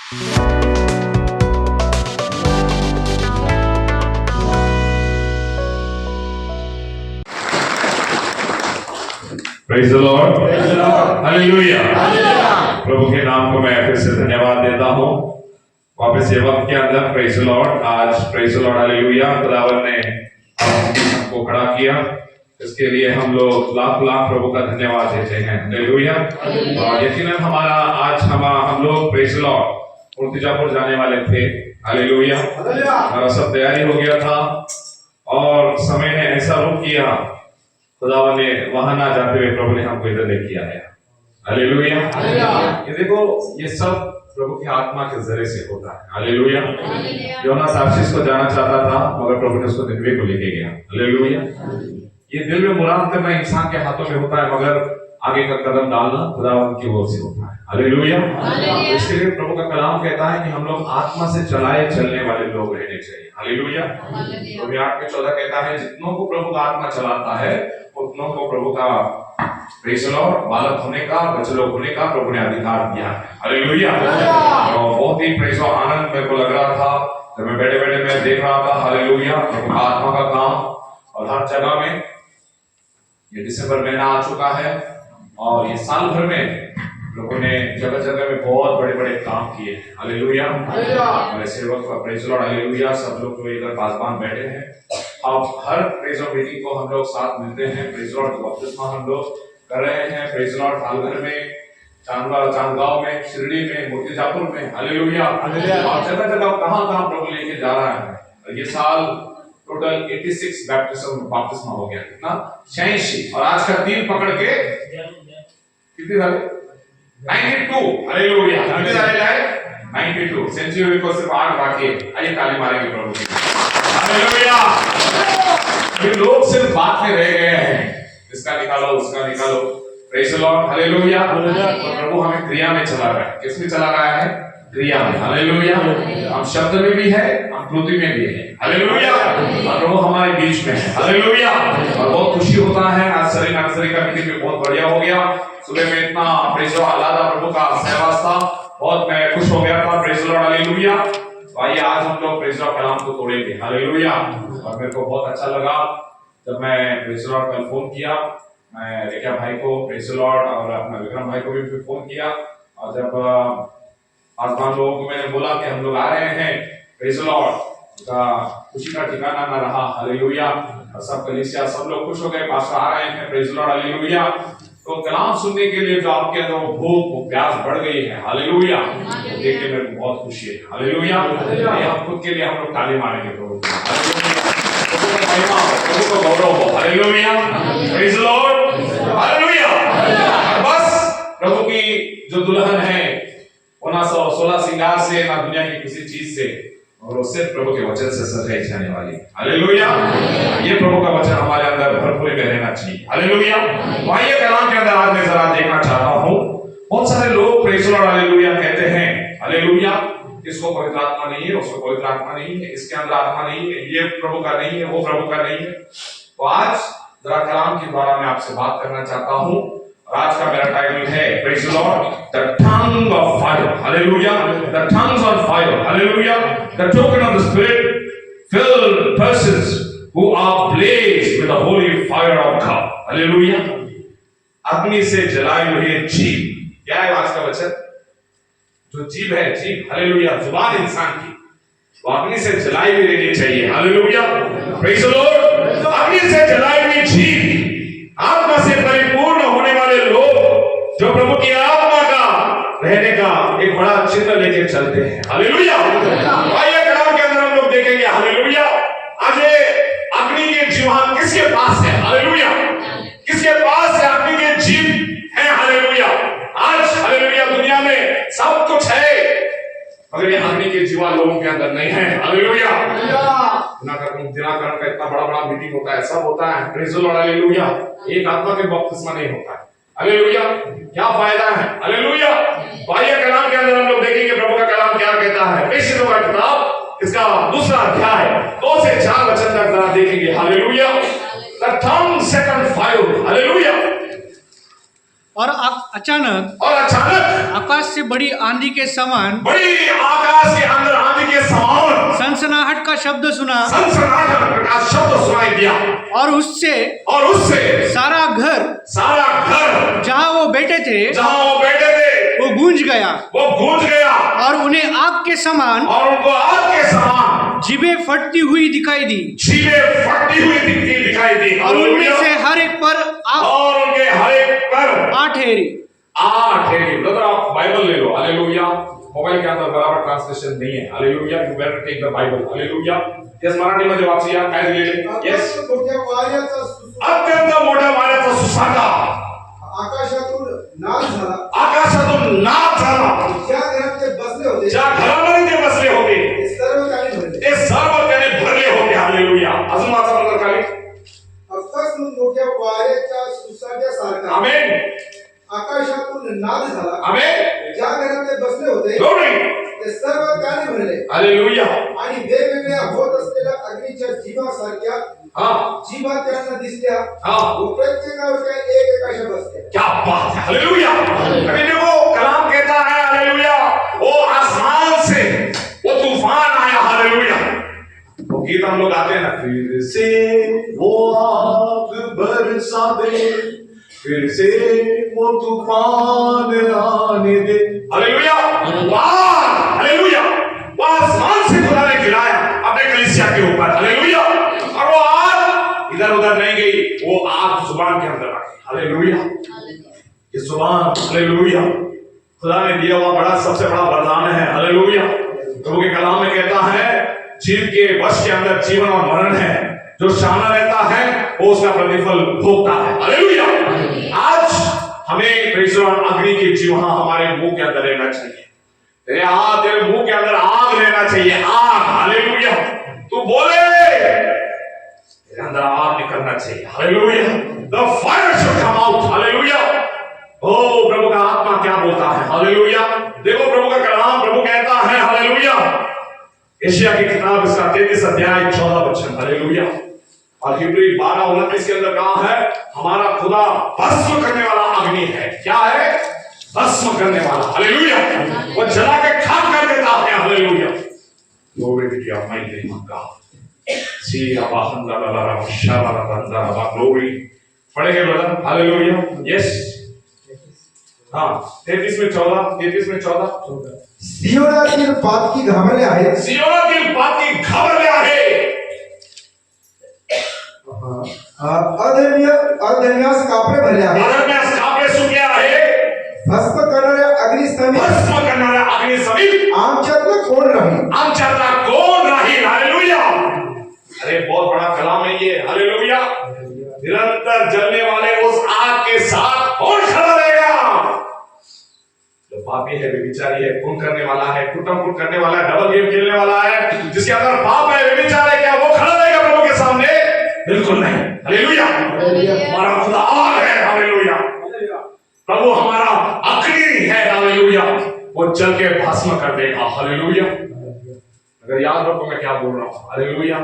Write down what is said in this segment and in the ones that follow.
Praise the Lord. Hallelujah. प्रभु के नाम को मैं फिर से धन्यवाद देता हूँ। वापस ये वक्त के अंदर प्रेज द लॉर्ड, आज प्रेज द लॉर्ड हालेलुया खुदावन ने हमको खड़ा किया, इसके लिए हम लोग लाख लाख प्रभु का धन्यवाद देते हैं। हालेलुया। और यकीनन हमारा आज हम लोग प्रेज द लॉर्ड मुर्तिजापुर जाने वाले थे। हालेलुया। हमारा सब तैयारी हो गया था और समय ने ऐसा रुक किया, खुदावन ने वहां ना जाते हुए प्रभु ने हमको इधर लेके आया। हालेलुया। ये देखो, ये सब प्रभु की आत्मा के जरिए से होता है। हालेलुया। योना तार्शीश को जाना चाहता था मगर प्रभु ने उसको निनवे को लेके गया। हालेलुया। ये दिल में मुराद करना इंसान के हाथों में होता है, मगर आगे का कदम डालना खुदावन की ओर से होता है। हालेलुया। इसके लिए प्रभु का कलाम कहता है कि हम लोग आत्मा से चलाए चलने वाले लोग रहने चाहिए। हालेलुया। रोमी 8:14 कहता है, जितनों को प्रभु का आत्मा चलाता है उतनों को प्रभु का प्रेज द लॉर्ड बालक होने का, बच्चे लोग होने का प्रभु ने अधिकार दिया है। हालेलुया। और बहुत ही प्रेज और आनंद मेरे को लग रहा था जब मैं बैठे बैठे मैं देख रहा था। हालेलुया। प्रभु का आत्मा का काम, और हर जगह में ये दिसंबर महीना आ चुका है और ये साल भर में प्रभु ने जगह जगह में बहुत बड़े बड़े काम किए। हालेलुया। हमारे सेवक का प्रेज द लॉर्ड हालेलुया, सब लोग जो इधर पासबान बैठे हैं, अब हर प्रेज और मीटिंग को हम लोग साथ मिलते हैं। प्रेज द लॉर्ड बपतिस्मा हम लोग कर रहे हैं। प्रेज द लॉर्ड पालघर में, चांदगांव में, शिरडी में, मुर्तिजापुर में। हालेलुया। और जगह जगह कहां प्रभु लेके जा रहा है। और ये साल टोटल 86 बपतिस्मा हो गया, कितना 86, और आज का 3 पकड़ के कितने साल 92। हालेलुया। कितने साल आए 92। सेंचुरी को सिर्फ 8 बाकी है। आइए ताली मारेंगे प्रभु की। हालेलुया। ये लोग सिर्फ बात में रह गए हैं, इसका निकालो उसका निकालो। Praise the Lord hallelujah. तो प्रभु हमें क्रिया में चला रहा है। किस में चला रहा है? क्रिया में। हालेलुया। हम शब्द में भी है, हम कृति में भी है। हालेलुया। और प्रभु हमारे बीच में है। हालेलुया। और बहुत खुशी होता है। आज सरी नर्सरी का मीटिंग भी बहुत बढ़िया हो गया। सुबह में इतना प्रेज और आलादा प्रभु का सहवास था, बहुत मैं खुश हो गया था। Praise the Lord hallelujah. तो आइए आज हम लोग प्रेज और कलाम को तोड़ेंगे। हालेलुया। और मेरे को बहुत अच्छा लगा जब मैं प्रेज द लॉर्ड कल फोन किया, मैं रेखा भाई को प्रेज द लॉर्ड और अपना विक्रम भाई को भी फोन किया, और जब आसमान लोगों को मैंने बोला कि हम लोग आ रहे हैं, प्रेज द लॉर्ड का खुशी का ठिकाना ना रहा। हालेलुया। और सब कलीसिया सब लोग खुश हो गए, पास्टर आ रहे हैं। Praise the Lord hallelujah. तो कलाम सुनने के लिए जो आपके अंदर वो भूख वो प्यास बढ़ गई है। हालेलुया। देख के मेरे को बहुत खुशी है। हालेलुया। हम खुद के लिए हम लोग ताली मारेंगे प्रभु को। महिमा हो, प्रभु को गौरव हो। Hallelujah. Praise the Lord hallelujah. बस प्रभु की जो दुल्हन है वो ना 16 श्रृंगार से, ना दुनिया की किसी चीज से, और वो सिर्फ प्रभु के वचन से सजाई जाने वाली। हालेलुया। ये प्रभु का वचन हमारे अंदर भरपूर में रहना चाहिए। हालेलुया। आइए कलाम के अंदर आज मैं जरा देखना चाहता हूँ, बहुत सारे लोग प्रेज द लॉर्ड हालेलुया कहते हैं। हालेलुया। इसको पवित्र आत्मा नहीं है, उसको पवित्र आत्मा नहीं है, इसके अंदर आत्मा नहीं है, ये प्रभु का नहीं है, वो प्रभु का नहीं है। तो आज जरा कलाम के द्वारा मैं आपसे बात करना चाहता हूँ। आज का मेरा टाइटल है praise the Lord, the tongue of fire. Hallelujah. The tongues on fire. Hallelujah. The token of the spirit filled persons who are blazed with the holy fire of God. Hallelujah. अग्नि से जलाई हुई जीभ। क्या है आज का वचन? जो जीभ है, जीभ, हालेलुया, जुबान इंसान की, वो अग्नि से जलाई हुई रहनी चाहिए। हालेलुया। Praise the Lord. अग्नि से जलाई हुई जीभ, आत्मा से परिपूर्ण होने वाले लोग जो प्रभु की आत्मा का रहने का एक बड़ा चिन्ह लेके चलते हैं। हालेलुया। आइए कलाम के अंदर हम लोग देखेंगे। हालेलुया। आज अग्नि के जीवान किसके पास है? हालेलुया। किसके पास है अग्नि के जीव है? हालेलुया। आज हालेलुया दुनिया में सब कुछ है, मगर ये अग्नि के जीवा लोगों के अंदर नहीं है। हालेलुया। दिनाकरण का इतना बड़ा बड़ा मीटिंग होता है, सब होता है। Praise the Lord hallelujah. एक आत्मा के बपतिस्मा नहीं होता है। हालेलुया। क्या फायदा है? हालेलुया। आइए कलाम के अंदर हम लोग देखेंगे प्रभु का कलाम क्या कहता है। प्रेषितों का किताब इसका 2 अध्याय 2 से 4 वचन तक जरा देखेंगे। Hallelujah. The tongue set on fire. Hallelujah. और अचानक आकाश से बड़ी आंधी के समान बड़ी आकाश के अंदर आंधी के समान सनसनाहट का शब्द सुना सुनाई दिया और उससे सारा घर जहाँ वो बैठे थे वो गूंज गया और उन्हें आग के समान जीभें फटती हुई दिखाई दी और उनमें से हर एक पर आठ ठहरी। ब्रदर आप बाइबल ले लो, हालेलुया। मोबाइल के अंदर बराबर ट्रांसलेशन नहीं है, hallelujah. You better take the Bible, hallelujah. Yes, मराठीमध्ये वाचूया, काय दिलेले? यस, अत्यंत मोठ्या वाऱ्याचा सुसाटा आकाशातून नाद झाला, ज्या घरात ते बसले होते, ज्या घरामध्ये ते बसले होते ते सर्व त्याने भरले, ते सर्व त्याने भरले होते, हालेलुया। अजून वाचा ब्रदर खाली। अकस्मात मोठ्या वाऱ्याच्या सुसाट्यासारखा आमेन। आकाशातून नाद झाला, आमेन। ज्या घरात ते बसले होते ते सर्व त्याने भरले, हालेलुया। आणि वेगवेगळ्या होत असलेल्या अग्नीच्या जीवासारख्या जीवा त्यांना दिसल्या, व प्रत्येकावर एक आकाश बसते। क्या बात है, हालेलुया। अभी देखो कलाम कहता है, हालेलुया, वो आसमान से वो तूफान आया, हालेलुया। वो गीत हम लोग गाते हैं ना, फिर से वो आग बरसा दे, फिर से वो तूफान आने दे, हालेलुया। वाह, हालेलुया। वो आसमान से खुदा ने गिराया अपने कलीसिया के ऊपर, हालेलुया। और वो आग इधर उधर नहीं गई, वो आग जुबान के अंदर आ गई, हालेलुया। ये जुबान, हालेलुया, खुदा ने दिया हुआ बड़ा सबसे बड़ा वरदान है, हालेलुया। प्रभु के कलाम में कहता है, जीव के वश के अंदर जीवन और मरण है, जो शाना रहता है वो उसका प्रतिफल भोगता है, हालेलुया। आज हमें अग्नि की जीवहा हमारे मुंह के अंदर रहना चाहिए, तेरे मुंह के अंदर आग रहना चाहिए, आग, हालेलुया। तू बोले तेरे अंदर आग निकलना चाहिए, hallelujah. The fire should come out, hallelujah. ओ प्रभु का आत्मा क्या बोलता है, हालेलुया। देखो प्रभु का कलाम, प्रभु कहता है, हालेलुया, यशायाह की किताब इसका 33 अध्याय 14 वचन, हालेलुया। और हिब्री 12:29 के अंदर कहा है, हमारा खुदा भस्म करने वाला अग्नि है। क्या है? भस्म करने वाला, हालेलुया। वो जला के खाक कर देता है, hallelujah. Glory to your mighty name, God. See abahanda la la shara la banda la glory. पढ़ेंगे ब्रदर, हालेलुया। यस, हाँ, 33 में 14 सियोनातील पातकी घाबरले आहेत, सियोनातील पातकी घाबरले आहे, अधर्म्यास कापडे भरले आहेत, अधर्म्यास कापडे सुटले आहे, भस्म करणाऱ्या अग्निसमीप आमच्यातला कोण राहील, हालेलुया। अरे बहुत बड़ा कलाम है ये, हालेलुया। निरंतर जलने वाले उस आग के साथ कौन खड़ा रहेगा? जो पापी है, व्यभिचारी है, खून करने वाला है, कुटम करने वाला है, डबल गेम खेलने वाला है, जिसके अंदर पाप है, व्यभिचार है, क्या वो खड़ा रहेगा प्रभु के सामने? बिल्कुल नहीं, हालेलुया। हमारा खुदा आग है, हालेलुया। प्रभु हमारा अग्नि है, हालेलुया। वो जल के भस्म कर देगा, हालेलुया। अगर याद रखो मैं क्या बोल रहा हूं, हालेलुया।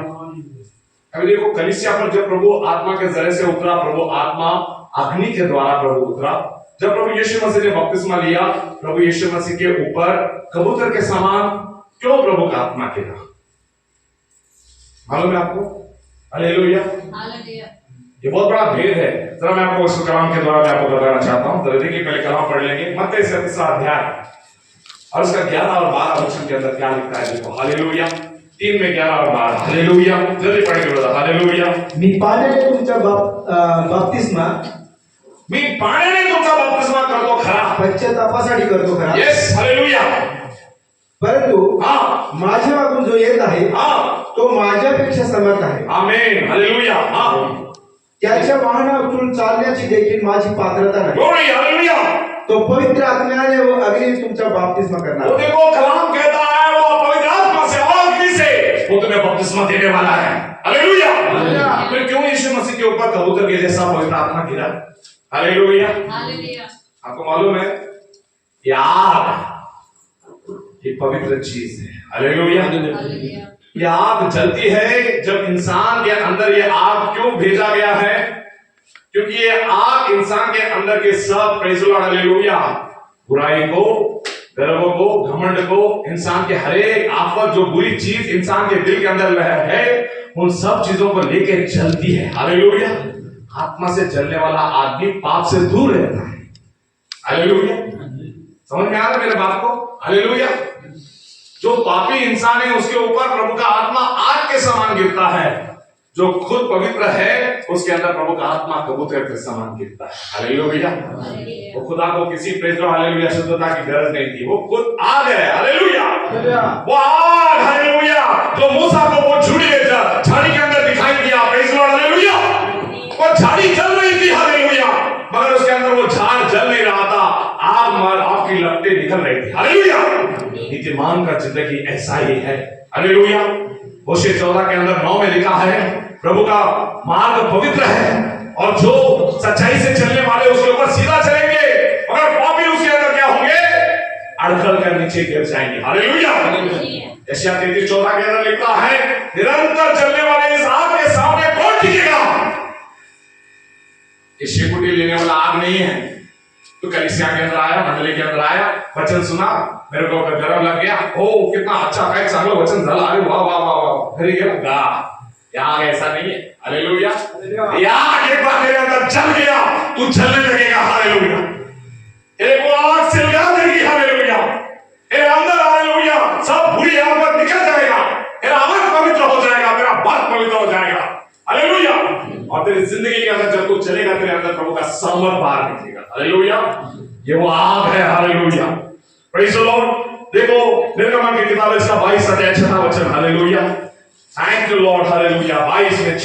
अभी देखो कलीसिया पर जब प्रभु आत्मा के जरिए से उतरा, प्रभु आत्मा अग्नि के द्वारा प्रभु उतरा। जब प्रभु यीशु मसीह ने बपतिस्मा लिया, प्रभु यीशु मसीह के ऊपर कबूतर के समान क्यों प्रभु का आत्मा गिरा? मालूम है आपको, हालेलुया। ये बहुत बड़ा भेद है। जरा मैं आपको उस कलाम के द्वारा मैं आपको बताना चाहता हूं। जरा देखिए, पहले कलाम पढ़ लेंगे, मत्ती 7 अध्याय और उसका 11 और 12 वचन के अंदर क्या लिखा है, देखो, हालेलुया। 3 में 11 और 12, हालेलुया। जल्दी पढ़ेंगे ब्रदर, हालेलुया। मी पाण्याने तुमचा बपतिस्मा करतो खरा, पश्चातापासाठी करतो खरा, यस, हालेलुया। परंतु माझ्या मागून जो येत आहे तो माझ्यापेक्षा समर्थ आहे, आमेन, हालेलुया। त्याच्या वाहनातून चालण्याची देखील माझी पात्रता नाही, ग्लोरी, हालेलुया। तो पवित्र आत्म्याने व अग्नि तुमचा बपतिस्मा करणार। वो देखो कलाम कहता है, वो पवित्र आत्मा से और अग्नि से वो तुम्हें बपतिस्मा देने वाला है, हालेलुया। फिर क्यों यीशु मसीह के ऊपर कबूतर के जैसा पवित्र आत्मा गिरा? हालेलुया। आपको मालूम है, ये पवित्र चीज है, हालेलुया। ये आग जलती है। जब इंसान के अंदर ये आग क्यों भेजा गया है? क्योंकि ये आग इंसान के अंदर के सब, प्रेज़ द लॉर्ड, हालेलुया, बुराई को, गर्व को, घमंड को, इंसान के हर एक आफत, जो बुरी चीज इंसान के दिल के अंदर है, उन सब चीजों को लेकर जलती है। हालेलुया। आत्मा से जलने वाला आदमी पाप से दूर रहता है। हालेलुया। समझ में आ रहा मेरे बात को? हालेलुया। जो पापी इंसान है उसके ऊपर प्रभु का आत्मा आग के समान गिरता है। जो खुद पवित्र है उसके अंदर प्रभु का आत्मा कबूतर के समान गिरता है। हालेलुया। वो खुदा को किसी प्रेज़ द लॉर्ड, हालेलुया, शुद्धता की गरज नहीं थी। वो खुद आग है। हालेलुया। वो आग, हालेलुया, जो मूसा को वो झाड़ी के अंदर दिखाई दिया, प्रेज़ द लॉर्ड, हालेलुया, वो झाड़ी जल रही थी। हालेलुया। मगर उसके अंदर वो झाड़ जल नहीं रहा था, आग की लपटें निकल रही थी। हालेलुया। नीतिमान का जिंदगी ऐसा ही है। हालेलुया। होशे 14 के अंदर 9 में लिखा है, प्रभु का मार्ग पवित्र है और जो सच्चाई से चलने वाले उसके ऊपर सीधा चलेंगे, मगर पापी उसके अंदर क्या होंगे? अड़खल कर नीचे गिर जाएंगे। हालेलुया। यशायाह 33:14 के अंदर लिखा है, निरंतर चलने वाले इस आग के सामने कौन टिकेगा? ये शेकुटी लेने वाला आग नहीं है। तो कलीसिया के अंदर आया, मंडली के अंदर आया, वचन सुना, मेरे को गरम लग गया, ओ कितना अच्छा है, चांगलं वचन झालं, अरे वाह वाह वाह वाह, घरी गेला गा। यहाँ ऐसा नहीं है। हालेलुया। यहाँ एक बार तेरे अंदर जल गया, तू जलने लगेगा। हालेलुया। तेरे को आग से लगा देगी। हालेलुया। तेरे अंदर, हालेलुया, सब बुरी आदत निकल जाएगा, तेरा आत्मा पवित्र हो जाएगा, तेरा बात पवित्र हो जाएगा। हालेलुया। और तेरी जिंदगी के अंदर जब तू चलेगा, तेरे अंदर प्रभु का सामर्थ बाहर निकलेगा। हालेलुया। ये वो आग है। हालेलुया। Praise the Lord. देखो निर्गमन की किताब इसका 22 अध्याय 6 वचन। Hallelujah. Thank you Lord. Hallelujah. 22 में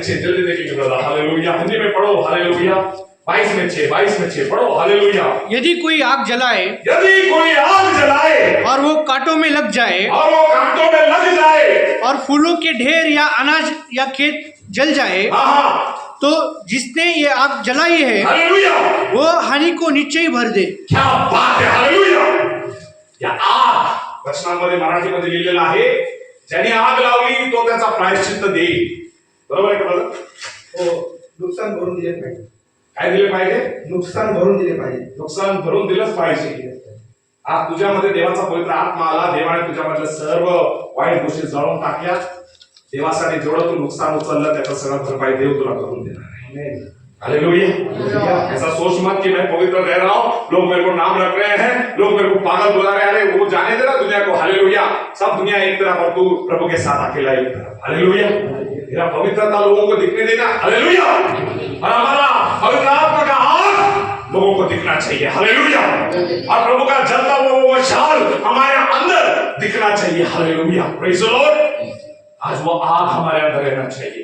6 जल्दी देखिए ब्रदर। हालेलुया। हिंदी में पढ़ो। हालेलुया। 22 में 6 पढ़ो। हालेलुया। यदि कोई आग जलाए और वो कांटों में लग जाए और फूलों के ढेर या अनाज या खेत जल जाए, तो जिसने ये आग जलाई है, हालेलुया, वो हानि को निश्चय भर दे। क्या बात है। हालेलुया। या आग वचनामध्ये मराठीमध्ये लिहिलेलं आहे, ज्याने आग लावली तो त्याचा प्रायश्चित्त देईल. बरोबर आहे का ब्रदर? हो, नुकसान भरून दिले पाहिजे. काय दिले पाहिजे? नुकसान भरून दिले पाहिजे. नुकसान भरून दिलंच पाहिजे. आज तुझ्यामध्ये देवाचा पवित्र आत्मा आला, देवाने तुझ्यामधल्या सर्व वाईट गोष्टी जळून टाकल्या. देवासाठी जेवढं तू नुकसान उचललं त्याचा सगळं भरपाई देव तुला करून देणार आहे. हालेलुया। ऐसा सोच मत कि मैं पवित्र रह रहा हूं, लोग मेरे को नाम रख रहे हैं, लोग मेरे को पागल बुला रहे हैं, अरे वो जाने देना दुनिया को। हालेलुया। सब दुनिया एक तरफ और तू प्रभु के साथ अकेला एक तरफ। हालेलुया। तेरा पवित्रता लोगों को दिखने देना। हालेलुया। और हमारा पवित्र आत्मा का आग लोगों को दिखना चाहिए। हालेलुया। और प्रभु का जलता हुआ वो मशाल हमारे अंदर दिखना चाहिए। हालेलुया। Praise the Lord. आज वो आग हमारे अंदर रहना चाहिए।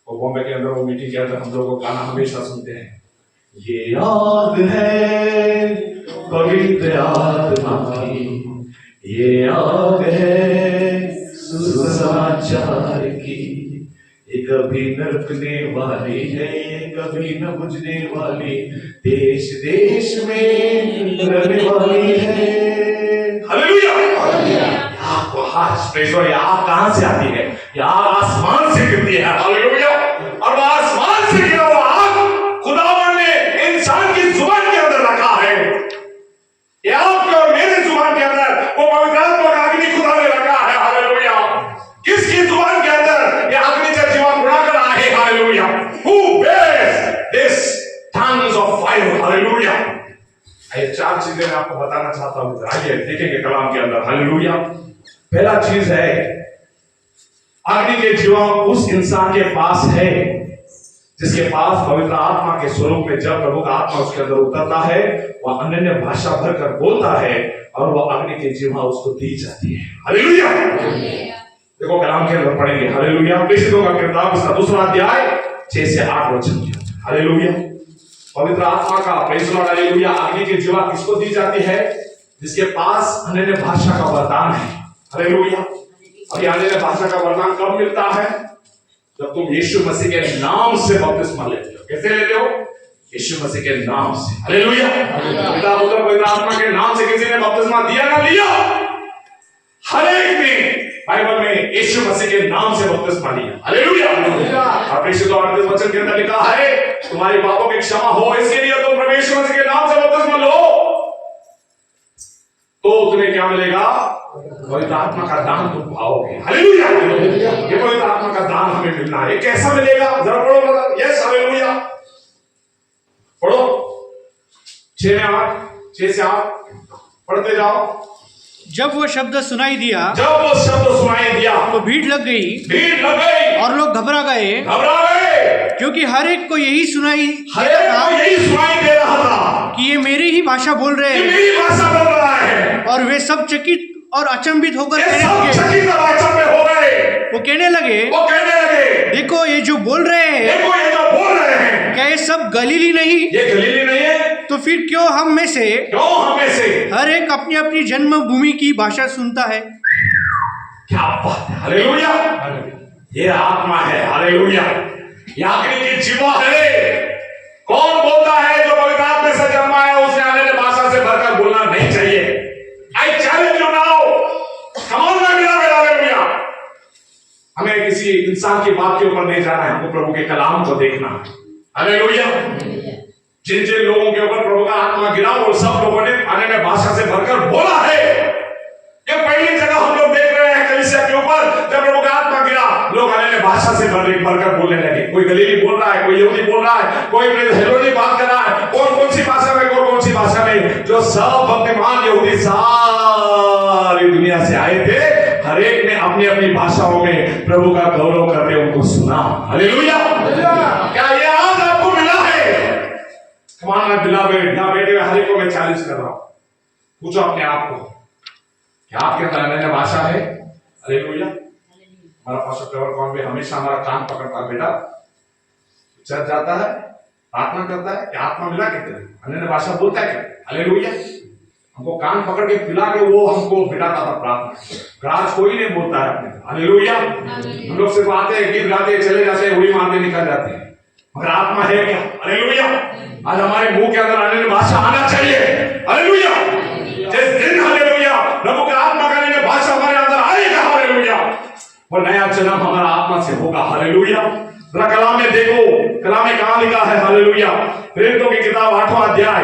वो बॉम्बे के अंदर वो मीटिंग के अंदर हम लोग वो गाना हमेशा सुनते हैं, ये आग है पवित्र आत्मा की, ये आग है सुसमाचार की, ये कभी न रुकने वाली है, ये कभी न बुझने वाली, देश देश में रहने वाली है। हालेलुया। आग कहां से आती है? आग आसमान से गिरती है। हालेलुया। और वो आसमान से गिरा हुआ आग खुदावन ने इंसान की जुबान के अंदर रखा है। ये आपके और मेरे जुबान के अंदर वो पवित्र आत्मा का अग्नि खुदा ने रखा है। हालेलुया। किसकी जुबान के अंदर ये अग्नि का जीवन बुलाकर आए? Hallelujah. Who bears this tongues of fire? Hallelujah. ये 4 चीजें मैं आपको बताना चाहता हूं। आइए देखेंगे कलाम के अंदर। हालेलुया। पहला चीज है, अग्नि के जीवन उस इंसान के पास है जिसके पास पवित्र आत्मा के स्वरूप में जब प्रभु का आत्मा उसके अंदर उतरता है, वह अन्य भाषा भरकर बोलता है और वह अग्नि के जीवन उसको दी जाती है। हालेलुया। देखो कलाम के अंदर पढ़ेंगे। हालेलुया। प्रेषितों का किताब उसका 2 अध्याय 6 से 8 वचन। हालेलुया। पवित्र आत्मा का, प्रेज़ द लॉर्ड, हालेलुया, अग्नि के जीवन किसको दी जाती है? जिसके पास अन्य भाषा का वरदान है। हालेलुया। और ये अन्य भाषा का वरदान कब मिलता है? जब तुम यीशु मसीह के नाम से बपतिस्मा लेते हो। कैसे लेते हो? यीशु मसीह के नाम से। हालेलुया। पिता पुत्र पवित्र आत्मा के नाम से किसी ने बपतिस्मा दिया ना लिया? हर एक ने बाइबल में यीशु मसीह के नाम से बपतिस्मा लिया। हालेलुया। और प्रेषित और इस वचन के अंदर लिखा है तुम्हारी पापों की क्षमा हो इसके लिए तुम प्रभु यीशु मसीह के नाम से बपतिस्मा लो तो तुम्हें क्या मिलेगा? पवित्र आत्मा का दान तुम पाओगे। हालेलुया। ये पवित्र आत्मा का दान हमें मिलना है। ये कैसा मिलेगा? जरा पढ़ो ब्रदर। Yes hallelujah. पढ़ो 6 से 8 पढ़ते जाओ। जब वो शब्द सुनाई दिया तो भीड़ लग गई और लोग घबरा गए क्योंकि हर एक को यही सुनाई दे रहा था कि ये मेरी ही भाषा बोल रहे कि हैं। मेरी भाषा बोल रहा है। और वे सब चकित और अचंभित होकर ये कहने सब लगे। चकित और अचंभित हो गए। वो कहने लगे देखो ये जो बोल रहे हैं क्या ये सब गलीली नहीं? ये गलीली नहीं है तो फिर क्यों हम में से हर एक अपनी अपनी जन्मभूमि की भाषा सुनता है? क्या बात है। हालेलुया। ये आत्मा है। हालेलुया। ये अग्नि की जीवा है। कौन बोलता है? जो पवित्र आत्मा से जन्मा है उसने अन्य भाषा से भरकर बोलना नहीं चाहिए। I challenge you now. Come on my beloved. Hallelujah. हमें किसी इंसान की बात के ऊपर नहीं जाना है, हमको प्रभु के कलाम को देखना है। हालेलुया। जिन जिन लोगों के ऊपर प्रभु का आत्मा गिरा और सब लोगों ने अन्य भाषा से भरकर बोला है। ये पहली जगह हम लोग देख रहे हैं कलीसिया के ऊपर जब प्रभु का आत्मा गिरा लोग अन्य भाषा से भरकर बोलने लगे। कोई गलीली बोल रहा है, कोई यहूदी बोल रहा है, कोई हेरोदी बात कर रहा है। कौन सी भाषा में, कौन सी भाषा में? जो सब भक्तिमान यहूदी सारी दुनिया से आए थे हर एक ने अपनी अपनी भाषाओं में प्रभु का गौरव करते उनको सुना। हालेलुया। क्या ये आज आपको मिला है? कमान में बिलॉवेड या बेटे हर एक को मैं चैलेंज कर रहा हूं। पूछो अपने आप को क्या आपके अंदर अन्य भाषा है? हालेलुया। हमारा पास्टर ट्रेवर कौन भी हमेशा हमारा कान पकड़ता है, बेटा चर्च जाता है, प्रार्थना करता है, क्या आत्मा मिला कितने अन्य भाषा बोलता है क्या? हालेलुया। हमको कान पकड़ के पिला के वो हमको बिठाता था प्रार्थना। आज कोई नहीं बोलता है अपने। हालेलुया। हम लोग सिर्फ आते हैं, गीत गाते चले जाते हैं, उड़ी मारते निकल जाते हैं, मगर आत्मा है क्या? हालेलुया। आज हमारे मुंह के अंदर अन्य भाषा आना चाहिए। हालेलुया। जिस दिन हालेलुया प्रभु का आत्मा का अन्य भाषा हमारे अंदर आएगा हालेलुया और नया जन्म हमारा आत्मा से होगा। हालेलुया। जरा कलाम में देखो, कलाम में कहां लिखा है? हालेलुया। प्रेरितों की किताब 8वां अध्याय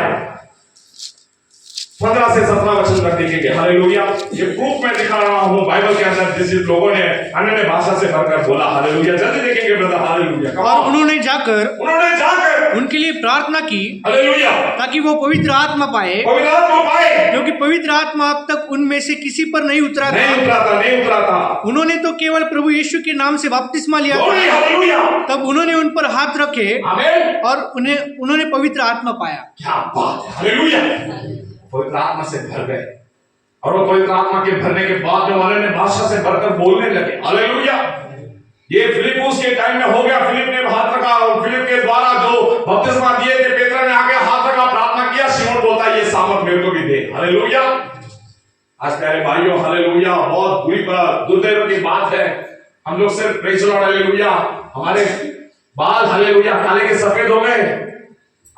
15 से 17 वचन तक देखेंगे। हालेलुया। ये प्रूफ मैं दिखा रहा हूं बाइबल के अंदर जिस लोगों ने अन्य भाषा से भरकर बोला। हालेलुया। जल्दी देखेंगे ब्रदर। हालेलुया। और उन्होंने जाकर उनके लिए प्रार्थना की हालेलुया ताकि वो पवित्र आत्मा पाए क्योंकि पवित्र आत्मा अब तक उनमें से किसी पर नहीं उतरा था। उन्होंने तो केवल प्रभु यीशु के नाम से बपतिस्मा लिया था। तब उन्होंने उन पर हाथ रखे और उन्होंने पवित्र आत्मा पाया। क्या बात है। हालेलुया। पवित्र आत्मा से भर गए और वो पवित्र आत्मा के भरने के बाद में वाले ने भाषा से भरकर बोलने लगे। हालेलुया। ये फिलिपुस के टाइम में हो गया। फिलिप ने हाथ रखा और फिलिप के द्वारा जो बपतिस्मा दिए थे पेत्र ने आगे हाथ रखा, प्रार्थना किया। शिमोन बोलता है ये सामर्थ मेरे को भी दे। हालेलुया। आज प्यारे भाइयों हालेलुया बहुत बुरी दुर्दैव की बात है। हम लोग सिर्फ प्रेज़ द लॉर्ड हालेलुया हमारे बाल हालेलुया काले के सफेद हो गए,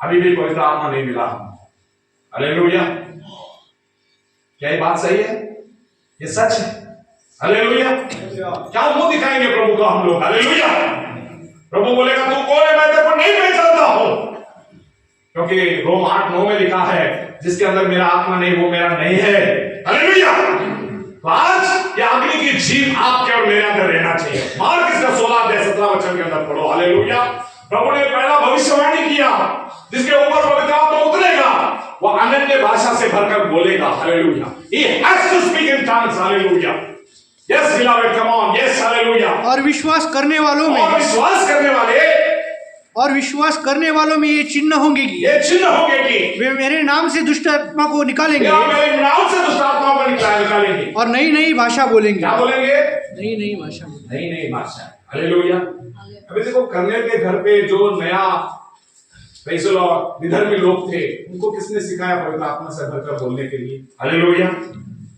अभी भी पवित्र आत्मा नहीं मिला। हालेलुया। क्या ये बात सही है? ये सच है। हालेलुया। क्या मुंह दिखाएंगे प्रभु का हम लोग? हालेलुया। प्रभु बोलेगा तू कौन है? मैं तेरे को नहीं पहचानता हूं, क्योंकि रोम 8:9 में लिखा है जिसके अंदर मेरा आत्मा नहीं वो मेरा नहीं है। हालेलुया। तो आज ये अग्नि की जीव आपके और मेरे अंदर रहना चाहिए। मार्क इसका 16-17 वचन के अंदर पढ़ो। हालेलुया। प्रभु ने पहला भविष्यवाणी किया जिसके ऊपर पवित्र आत्मा उतरेगा वो अन्य भाषा से भरकर बोलेगा। Hallelujah. He has to speak in tongues. Hallelujah. Yes beloved, come on. Yes, hallelujah. और विश्वास करने वालों में विश्वास करने वालों में ये चिन्ह होंगे कि वे मेरे नाम से दुष्ट आत्मा को निकालेंगे मेरे नाम से दुष्ट आत्माओं को निकालेंगे और नई नई भाषा बोलेंगे। क्या बोलेंगे? नई नई भाषा। नई नई भाषा। हालेलुया। अभी देखो करने के घर पे जो नया प्रेज़ द लॉर्ड विधर्मी लोग थे उनको किसने सिखाया पवित्र आत्मा से भरकर बोलने के लिए? हालेलुया।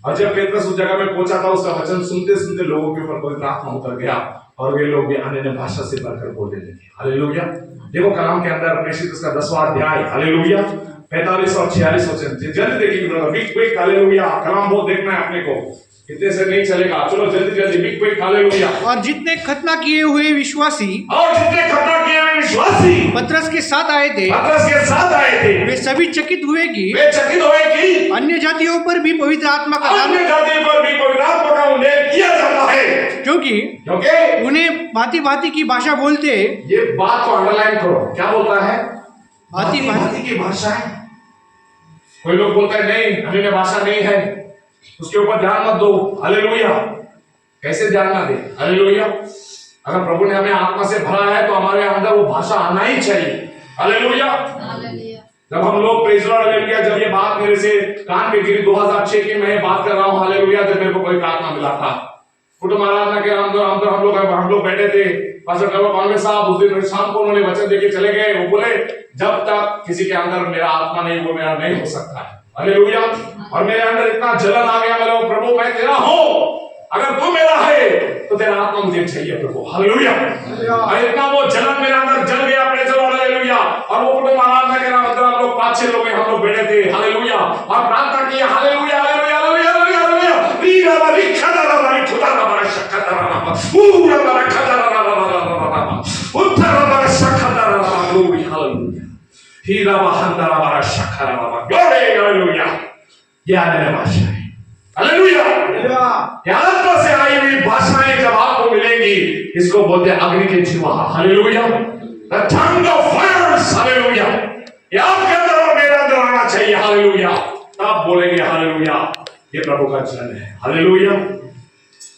और जब पेत्रस उस जगह में पहुंचा था उसका वचन सुनते सुनते लोगों के ऊपर पवित्र आत्मा उतर गया और वे लोग भी अन्य भाषा से भरकर बोलने लगे। हालेलुया। देखो कलाम के अंदर प्रेषित उसका 10वां अध्याय हालेलुया 45 और 46 वचन जल्दी देखिए ब्रदर, बिग क्विक हालेलुया। कलाम बहुत देखना है अपने को, इतने से नहीं चलेगा। चलो जल्दी जल्दी बिग क्विक हालेलुया। और जितने खतना किए हुए विश्वासी और जितने खतना किए हुए विश्वासी पतरस के साथ आए थे, पतरस के साथ आए थे, वे सभी चकित हुए कि वे चकित हुए कि अन्य जातियों पर भी पवित्र आत्मा का दान, अन्य जाति पर भी पवित्र आत्मा का उल्लेख किया जाता है, क्योंकि क्योंकि उन्हें भांति भांति की भाषा बोलते। ये बात को अंडरलाइन करो, क्या बोलता है? भांति भांति की भाषा है। कोई लोग बोलता है नहीं अन्य भाषा नहीं है, उसके ऊपर ध्यान मत दो। हालेलुया। कैसे ध्यान ना दे? हालेलुया। अगर प्रभु ने हमें आत्मा से भरा है तो हमारे अंदर वो भाषा आना ही चाहिए। हालेलुया। जब हम लोग प्रेज़ लॉर्ड हालेलुया, जब ये बात मेरे से कान पे गिरी 2006 की मैं बात कर रहा हूँ हालेलुया, जब मेरे को कोई आत्मा मिला था कुटुंब आराधना के हम लोग बैठे थे। पास्टर डॉक्टर कांग्रेस साहब उस दिन शाम को उन्होंने वचन देके चले गए। वो बोले जब तक किसी के अंदर मेरा आत्मा नहीं, वो मेरा नहीं हो सकता है। हालेलुया। और मेरे अंदर इतना जलन आ गया, मैं प्रभु मैं तेरा हूं, अगर तू मेरा है तो तेरा आत्मा मुझे चाहिए प्रभु। हालेलुया। और इतना वो जलन मेरे अंदर जल गया, प्रेज़ द लॉर्ड हालेलुया। और वो कुटुंब आराधना के अंदर हम लोग 5-6 लोग हम लोग बैठे थे हालेलुया, और प्रार्थना की हालेलुया हालेलुया हालेलुया हालेलुया। रीरा बारी खदारा बारी खुदारा बारी शक्कदारा पूरा बारी खदारा उत्तरा बारी शक्कदारा ग्लोरी हालेलुया। हीरा बहंदारा बारी शक्कदारा ग्लोरी हालेलुया। ये अन्य भाषा है। हालेलुया। आत्मा से आई हुई भाषाएं जब आपको मिलेंगी, इसको बोलते हैं अग्नि के जीवा। Hallelujah. The tongue of fire, hallelujah. ये आपके अंदर और मेरे अंदर आना चाहिए। हालेलुया। तब बोलेंगे हालेलुया, ये प्रभु का जन है। हालेलुया।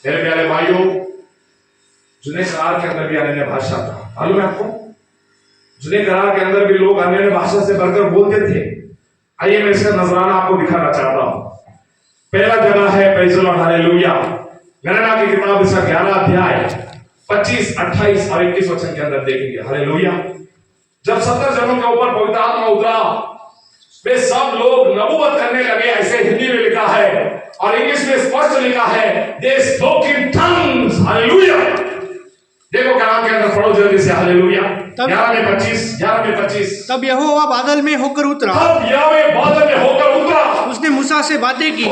मेरे प्यारे भाइयों, जुने करार के अंदर भी अन्य भाषा था। मालूम है आपको? जुने करार के अंदर भी लोग अन्य भाषा से बढ़कर बोलते थे। आइए मैं इसका नजराना आपको दिखाना चाहता हूं। पहला जगह है प्रेज़ द लॉर्ड हालेलुया, गणना की किताब इसका 11 अध्याय 25, 28 और 21 वचन के अंदर देखेंगे। हालेलुया। जब 70 जनों के ऊपर पवित्र आत्मा उतरा, वे सब लोग नबूवत करने लगे। ऐसे हिंदी में लिखा है और इंग्लिश में स्पष्ट लिखा है, they spoke in tongues. Hallelujah. देखो कलाम के अंदर पढ़ो जल्दी से। हालेलुया। 11 में 25। तब यहोवा बादल में होकर उतरा, उसने मूसा से बातें की,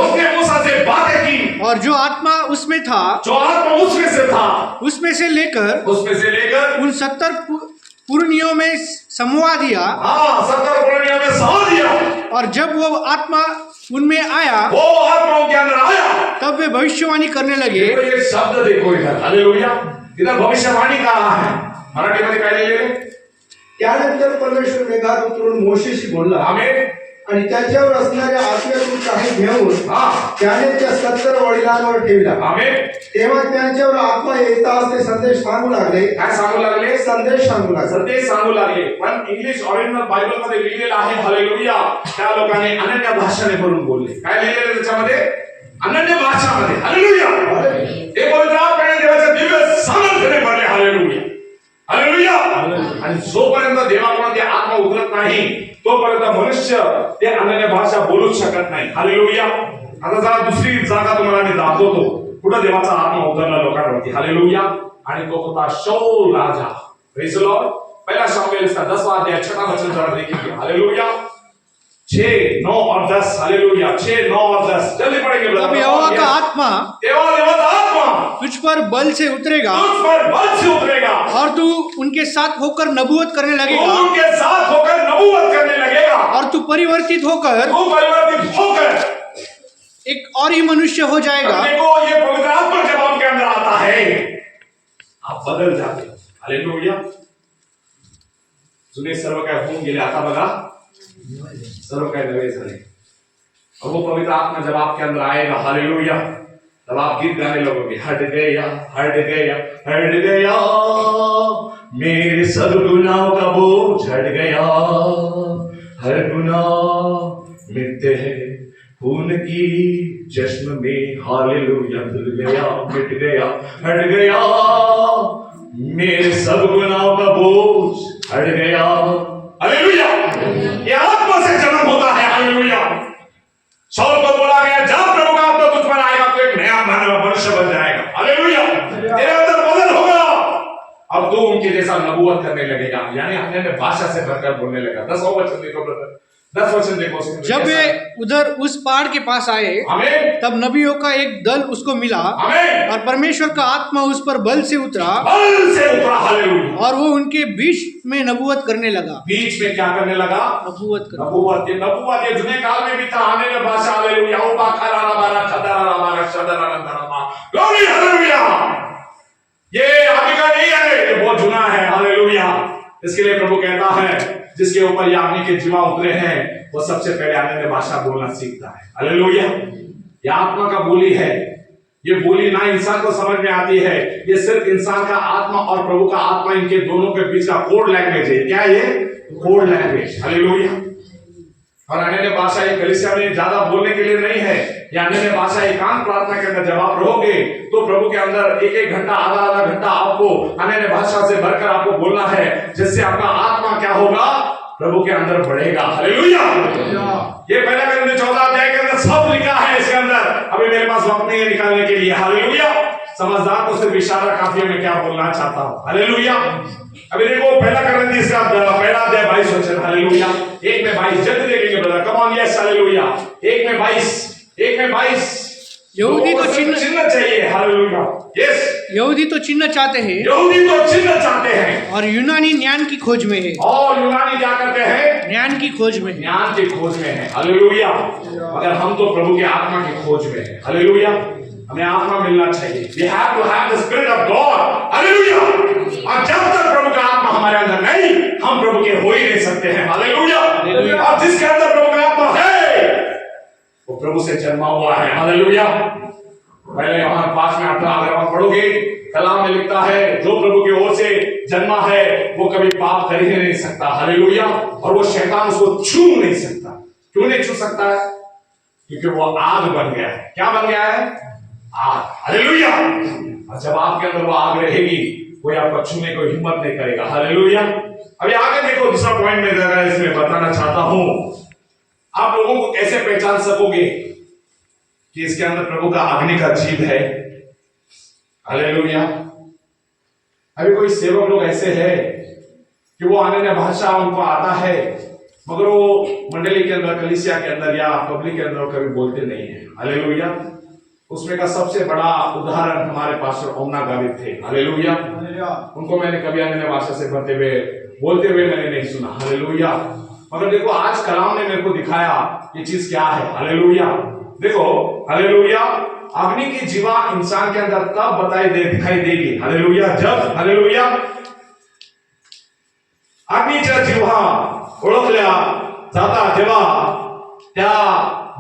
और जो आत्मा उसमें था, उसमें से लेकर उन 70 पुरनियों में समवा दिया। और जब वो आत्मा उनमें आया, के अंदर आया, तब वे भविष्यवाणी करने लगे। ये शब्द देखो इधर। हालेलुया। इधर भविष्यवाणी कहा है, मराठी मध्ये काय लिहिलेलं? त्यानंतर परमेश्वर मेघात उतरून मोशेशी बोलला आमेन। आणि त्याच्यावर असणाऱ्या आत्म्यातून काही घेऊन त्याने त्या 70 वडिलांवर ठेवला। आमेन। तेव्हा त्यांच्यावर आत्मा येताच ते संदेश सांगू लागले। काय सांगू लागले? संदेश सांगू लागले। संदेश सांगू लागले। पण इंग्लिश ओरिजिनल बायबल मध्ये लिहिलेलं आहे हालेलुया, त्या लोकांनी अन्य भाषेने बोलून बोलले। काय लिहिलेलं त्याच्यामध्ये? अन्य भाषामध्ये। हालेलुया। हे पवित्र आत्म्याने देवाच्या दिव्य सामर्थ्याने भरले। हालेलुया। हालेलुया। आणि जोपर्यंत देवाकडून आत्मा उतरत नाही तोपर्यंत मनुष्य ते अन्य भाषा बोलूच शकत नाही। हालेलुया। आता जरा दुसरी जागा तुम्हाला मी दाखवतो कुठं देवाचा आत्मा उतरला लोकांवरती। हालेलुया। आणि तो होता शाऊल राजा। Praise the Lord. पहला शमूएल इसका 10वां अध्याय 6वां वचन जरा देखिए। हालेलुया। 6, 9 और 10। हालेलुया। 6, 9 और 10 जल्दी पढ़ेंगे। तब यहोवा का आत्मा तुझ पर बल से उतरेगा, और तू उनके साथ होकर नबूवत करने लगेगा, और तू परिवर्तित होकर एक और ही मनुष्य हो जाएगा। देखो ये पवित्र आत्मा जब आपके अंदर आता है आप बदल जाते हो। हालेलुया। जुने सर्व काय होऊन गेले, आता बघा सर्व काय नवे झाले। और वो पवित्र आत्मा जब आपके अंदर आएगा हालेलुया, तब आप गीत गाने लगोगे। हट गया हट गया हट गया मेरे सब गुनाहों का बोझ हट गया, हर गुनाह मिटते हैं खून की चश्म में। हालेलुया। धुल गया मिट गया हट गया मेरे सब गुनाहों का बोझ हट गया। हालेलुया। ये आत्मा से जन्म होता है। हालेलुया। शाऊल को बोला गया जब प्रभु का आत्मा तुझ पर आएगा तो एक नया मानव मनुष्य बन जाएगा। हालेलुया। तेरे अंदर बदल होगा, अब तू उनके जैसा नबूवत करने लगेगा, यानी अन्य भाषा से भरकर बोलने लगा। 10वां वचन देखो ब्रदर। 10 वचन देखो उसके अंदर जब कैसा वे है। उधर उस पहाड़ के पास आए, आमीन तब नबियों का एक दल उसको मिला आमीन और परमेश्वर का आत्मा उस पर बल से उतरा बल से उतरा हालेलुया और वो उनके बीच में नबूवत करने लगा। बीच में क्या करने लगा नबूवत कर नबूवत ये जुने काल में भी था आने में भाषा हालेलुया ओ बाखरा बारा खदरा बारा शदरा नंदरमा ग्लोरी हालेलुया ये अभी का नहीं है ये बहुत जुना है हालेलुया। इसके लिए प्रभु कहता है जिसके ऊपर ये अग्नि के जीवा उतरे हैं वो सबसे पहले आने में भाषा बोलना सीखता है हालेलुया। ये आत्मा का बोली है, ये बोली ना इंसान को समझ में आती है, ये सिर्फ इंसान का आत्मा और प्रभु का आत्मा इनके दोनों के बीच का कोड लैंग्वेज है। क्या ये कोड लैंग्वेज हालेलुया। और अन्य भाषा ये कलीसिया में ज्यादा बोलने के लिए नहीं है, या अन्य भाषा एकांत प्रार्थना के अंदर जब आप रहोगे तो प्रभु के अंदर एक एक घंटा आधा घंटा आपको अन्य भाषा से भरकर आपको बोलना है, जिससे आपका आत्मा क्या होगा प्रभु के अंदर बढ़ेगा हालेलुया। ये पहला करंथियों 14 अध्याय के अंदर सब लिखा है इसके अंदर, अभी मेरे पास वक्त नहीं है निकालने के लिए हालेलुया। समझदार को सिर्फ इशारा काफी है मैं क्या बोलना चाहता हूं हालेलुया। अभी देखो पहला करंथियों इसका पहला अध्याय 22 वचन हालेलुया। 1 में 22 जल्दी देखेंगे brother come on yes hallelujah. 1 में 22 यहूदी तो चिन्ह चाहिए हालेलुया। यस यहूदी तो चिन्ह चाहते हैं यहूदी तो चिन्ह चाहते हैं और यूनानी ज्ञान की खोज में है। और यूनानी क्या करते हैं ज्ञान की खोज में है। ज्ञान की खोज में है हालेलुया। मगर हम तो प्रभु के आत्मा की खोज में है हालेलुया। हमें आत्मा मिलना चाहिए। We have to have the spirit of God hallelujah. और जब तक प्रभु का आत्मा हमारे अंदर नहीं हम प्रभु के हो ही नहीं सकते हैं हालेलुया। और जिसके अंदर प्रभु का आत्मा है वो प्रभु से जन्मा हुआ है हालेलुया। पहले यूहन्ना 5 में 18 अगर आप पढ़ोगे कलाम में लिखता है जो प्रभु की ओर से जन्मा है वो कभी पाप कर ही नहीं सकता हालेलुया। और वो शैतान उसको छू नहीं सकता। क्यों नहीं छू सकता है? क्योंकि वो आग बन गया है। क्या बन गया है? आग हालेलुया। और जब आपके अंदर वो आग रहेगी कोई आपको छूने को हिम्मत नहीं करेगा हालेलुया। अभी आगे देखो दूसरा पॉइंट में जरा इसमें बताना चाहता हूं, आप लोगों को कैसे पहचान सकोगे कि इसके अंदर प्रभु का अग्नि का जीव है हालेलुया। अभी कोई सेवक लोग ऐसे हैं कि वो अन्य भाषा उनको आता है मगर वो मंडली के अंदर कलीसिया के अंदर या पब्लिक के अंदर कभी बोलते नहीं है हालेलुया। उसमें का सबसे बड़ा उदाहरण हमारे पास्टर ओमना गावित थे हालेलुया। उनको मैंने कभी अन्य भाषा से बोलते हुए मैंने नहीं सुना हालेलुया। मगर देखो आज कलाम ने मेरे को दिखाया ये चीज क्या है हालेलुया। देखो हालेलुया अग्नि की जीवा इंसान के अंदर तब दिखाई देगी हालेलुया जब हालेलुया अग्नीच्या जीवा ओळखल्या जाता तेव्हा त्या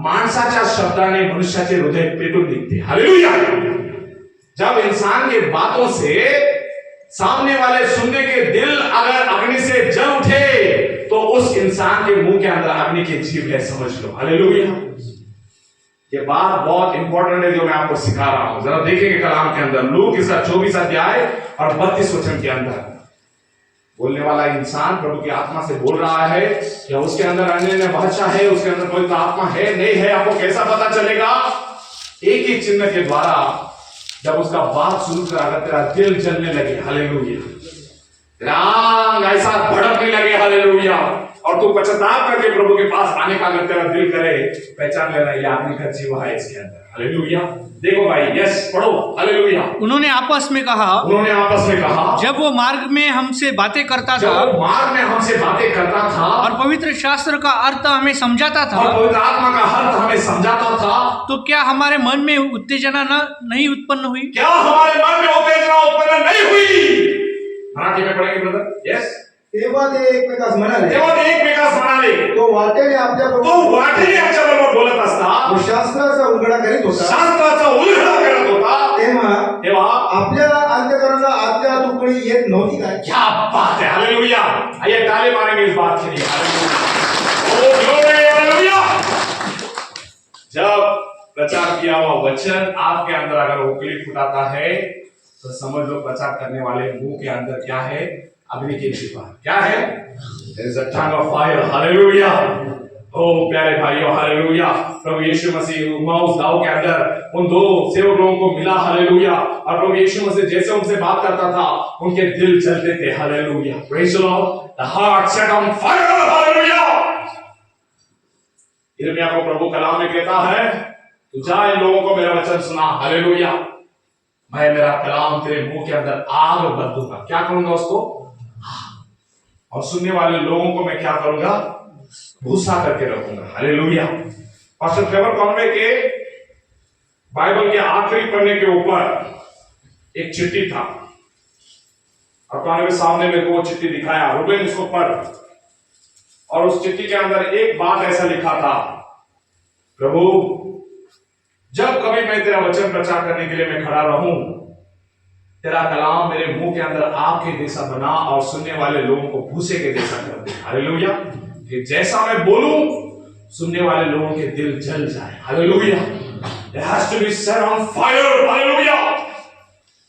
माणसाच्या शब्दाने मनुष्याचे हृदय पेटून निघते हालेलुया। जब इंसान के बातों से सामने वाले सुनने के दिल अगर अग्नि से जल उठे तो उस इंसान के मुंह के अंदर अग्नि के जीव है समझ लो हालेलुया। ये बात बहुत इंपॉर्टेंट है जो मैं आपको सिखा रहा हूं। जरा देखेंगे कलाम के अंदर लूक इसका 24 अध्याय और 32 वचन के अंदर बोलने वाला इंसान प्रभु की आत्मा से बोल रहा है या उसके अंदर अन्य भाषा है, उसके अंदर पवित्र आत्मा है नहीं है, आपको कैसा पता चलेगा? एक ही चिन्ह के द्वारा जब उसका बात सुन कर अगर तेरा दिल जलने लगे हालेलुया, रंग ऐसा भड़कने लगे हालेलुया, और तू पश्चाताप करके प्रभु के पास आने का अगर तेरा दिल करे, पहचान लेना ये आदमी का जीव है इसके अंदर हालेलुया। देखो भाई यस पढ़ो हालेलुया। उन्होंने आपस में कहा जब वो मार्ग में हमसे बातें करता था और पवित्र शास्त्र का अर्थ हमें समझाता था और पवित्र आत्मा का अर्थ हमें समझाता था, तो क्या हमारे मन में उत्तेजना नहीं उत्पन्न हुई? क्या हमारे मन में उत्तेजना उत्पन्न नहीं हुई? मराठी में पढ़ेंगे ब्रदर यस। तेव्हा ते एकमेकास म्हणाले तो वाटेने आमच्याबरोबर बोलत असता शास्त्राचा उलगडा करीत होता तेव्हा आपल्या अंतःकरणाला आज्ञा तुकडी येत नव्हती काय? क्या बात है हालेलुया। आइए ताली मारेंगे इस बात के लिए हालेलुया। ओ ग्लोरी हालेलुया। जब प्रचार किया हुआ वचन आपके अंदर अगर उंगली फुटाता है तो समझ लो प्रचार करने वाले मुंह के अंदर क्या है? अग्नि की जीवा क्या है? There is a tongue of fire hallelujah. ओ प्यारे भाइयों हालेलुया। प्रभु यीशु मसीह उस गांव के अंदर उन दो सेवक लोगों को मिला हालेलुया, और प्रभु यीशु मसीह जैसे उनसे बात करता था उनके दिल जलते थे hallelujah. Praise the Lord. The heart set on fire hallelujah. यिर्मयाह को प्रभु कलाम में कहता है तू जा इन लोगों को मेरा वचन सुना। हालेलुया। मैं मेरा कलाम तेरे मुंह के अंदर आग भर दूंगा। क्या करूंगा उसको? और सुनने वाले लोगों को मैं क्या करूंगा? भूसा करके रखूंगा। हालेलुया। पास्टर ट्रेवर कॉनवे के बाइबल के आखिरी पन्ने के ऊपर एक चिट्ठी था और कॉनवे साहब ने मेरे को वो चिट्ठी दिखाया, रूबेन इसको पढ़। और उस चिट्ठी के अंदर एक बात ऐसा लिखा था, प्रभु जब कभी मैं तेरा वचन प्रचार करने के लिए मैं खड़ा रहूं, तेरा कलाम मेरे मुंह के अंदर आग के जैसा बना और सुनने वाले लोगों को भूसे के जैसा कर दे। हालेलुया। कि जैसा मैं बोलूं सुनने वाले लोगों के दिल जल जाए। Hallelujah. It has to be set on fire. Hallelujah.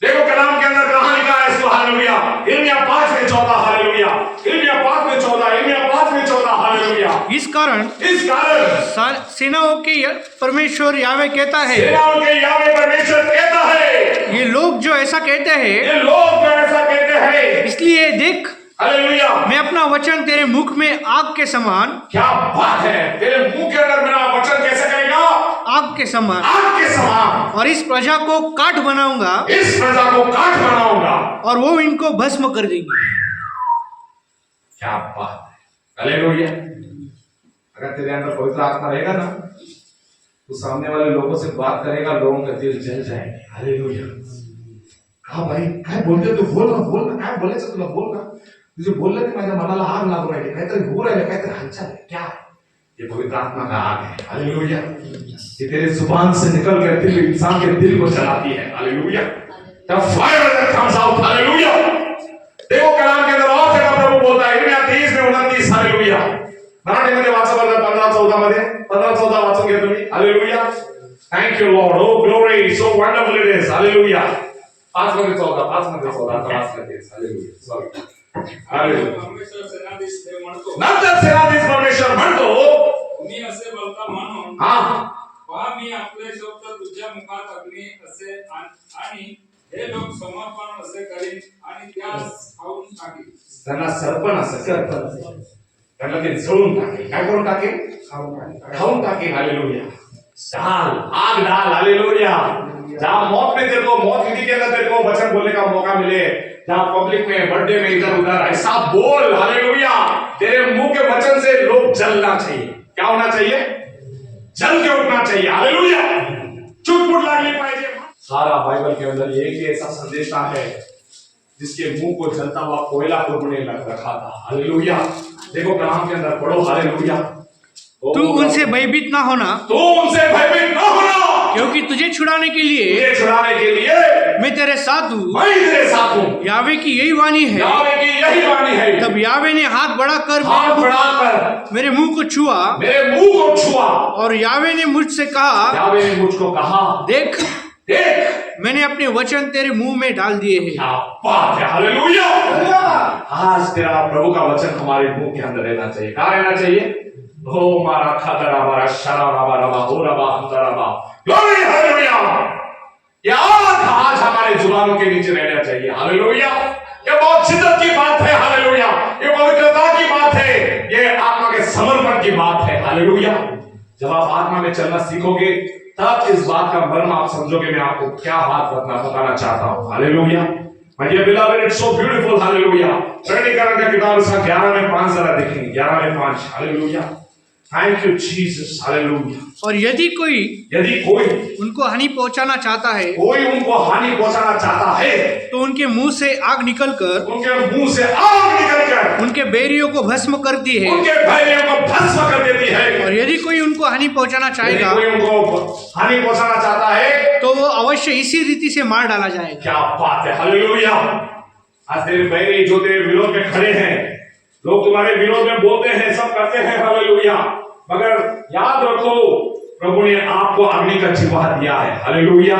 देखो कलाम के अंदर कहां लिखा है इसको। हालेलुया। यिर्मयाह 5:14। हालेलुया। यिर्मयाह 5:14। यिर्मयाह 5:14। हालेलुया। इस कारण सेनाओं के परमेश्वर यावे कहता है, सेनाओं के यावे परमेश्वर कहता है, ये लोग जो ऐसा कहते हैं, ये लोग जो ऐसा कहते हैं, इसलिए देख हालेलुया, मैं अपना वचन तेरे मुख में आग के समान। क्या बात है। तेरे मुंह के अंदर मेरा वचन कैसे करेगा? आग के समान। आग के समान। और इस प्रजा को काट बनाऊंगा, इस प्रजा को काट बनाऊंगा और वो इनको भस्म कर देंगे। क्या बात है। हालेलुया। अगर तेरे अंदर पवित्र आत्मा रहेगा ना, तो सामने वाले लोगों से बात करेगा, लोगों का दिल जल जाएंगे। हालेलुया। कहा भाई काय बोलते तू? बोल ना काय बोलायचं तुला? बोल ना. तुझे बोललं की माझ्या मनाला आग लागू राहिली, काहीतरी होऊ राहिलं, काहीतरी हालचाल है. क्या है? ये पवित्र आत्मा का आग है। हालेलुया। ये तेरे जुबान से निकल कर दिल इंसान के दिल को जलाती है। Hallelujah. The fire that comes out. Hallelujah. देखो कलाम के अंदर और जगह प्रभु बोलता है, यिर्मयाह 30:29। हालेलुया। मराठीमध्ये वाचा बरं 15-14 मध्ये. 15-14 वाचून घ्या तुम्ही. Hallelujah. Thank you Lord. Oh glory. So wonderful it is. Hallelujah. 5:14. 5:14 आता वाचलं तेच. हालेलुया. सॉरी. हालेलुया. नंतर सेनाधीश परमेश्वर म्हणतो, मी असे बोलता म्हणून पहा मी आपले शब्द तुझ्या मुखात अग्नी असे आणि हे लोक समर्पण असे करीन आणि त्यास खाऊन टाकीन. त्यांना सर्पण असं करतात, त्यांना ते जळून टाकेल. काय करून टाकेल? खाऊन टाकेल. हालेलुया. डाल आग डाल। हालेलुया। जहां मौत में तेरे को मौत विधि के अंदर तेरे को वचन बोलने का मौका मिले, जहां पब्लिक में बर्थडे में इधर उधर ऐसा बोल। हालेलुया। तेरे मुंह के वचन से लोग जलना चाहिए। क्या होना चाहिए? जल के उठना चाहिए। हालेलुया। चुटपुट लागली पाहिजे। सारा बाइबल के अंदर एक ही ऐसा संदेश है जिसके मुंह को जलता हुआ कोयला पुरने लग रखा था। हालेलुया। देखो कलाम के अंदर पढ़ो। हालेलुया। तू उनसे भयभीत ना होना, तू उनसे भयभीत ना होना, क्योंकि तुझे छुड़ाने के लिए मैं तेरे साथ हूँ। मैं तेरे साथ हूँ। यावे की यही वाणी है। यावे की यही वाणी है। तब यावे ने हाथ बढ़ाकर मेरे मुंह को छुआ, मेरे मुंह को छुआ, और यावे ने मुझसे कहा, यावे ने मुझको कहा, देख देख मैंने अपने वचन तेरे मुंह में डाल दिए हैं। क्या बात है। हालेलुया। आज तेरा प्रभु का वचन हमारे मुंह के अंदर रहना चाहिए। कहाँ रहना चाहिए? हो मारा खादरा मारा शराबा रबा हो रबा अंतरबा। ग्लोरी। हालेलुया। ये आज हमारे जुबानों के नीचे रहना चाहिए। हालेलुया। ये बहुत शिद्दत की बात है। हालेलुया। ये पवित्रता की बात है। ये आत्मा के समर्पण की बात है। हालेलुया। जब आप आत्मा में चलना सीखोगे तब इस बात का मर्म आप समझोगे। मैं आपको क्या बात बताना चाहता हूं। Hallelujah. My dear beloved, it's so beautiful. Hallelujah. प्रेरितकरण का किताब उसका 11:5 जरा देखेंगे। 11:5। Hallelujah. Thank you Jesus. Hallelujah. और यदि कोई उनको हानि पहुंचाना चाहता है, कोई उनको हानि पहुंचाना चाहता है, तो उनके मुंह से आग निकलकर उनके बैरियों को भस्म करती है। उनके बैरियों को भस्म कर देती है। और यदि कोई उनको हानि पहुंचाना चाहेगा, कोई उनको हानि पहुंचाना चाहता है, तो वो अवश्य इसी रीति से मार डाला जाएगा। क्या बात है। हालेलुया। आज तेरे बैरी जो तेरे विरोध में खड़े हैं, लोग तुम्हारे विरोध में बोलते हैं, सब करते हैं। हालेलुया। मगर याद रखो, प्रभु ने आपको अग्नि का जिह्वा दिया है। हालेलुया।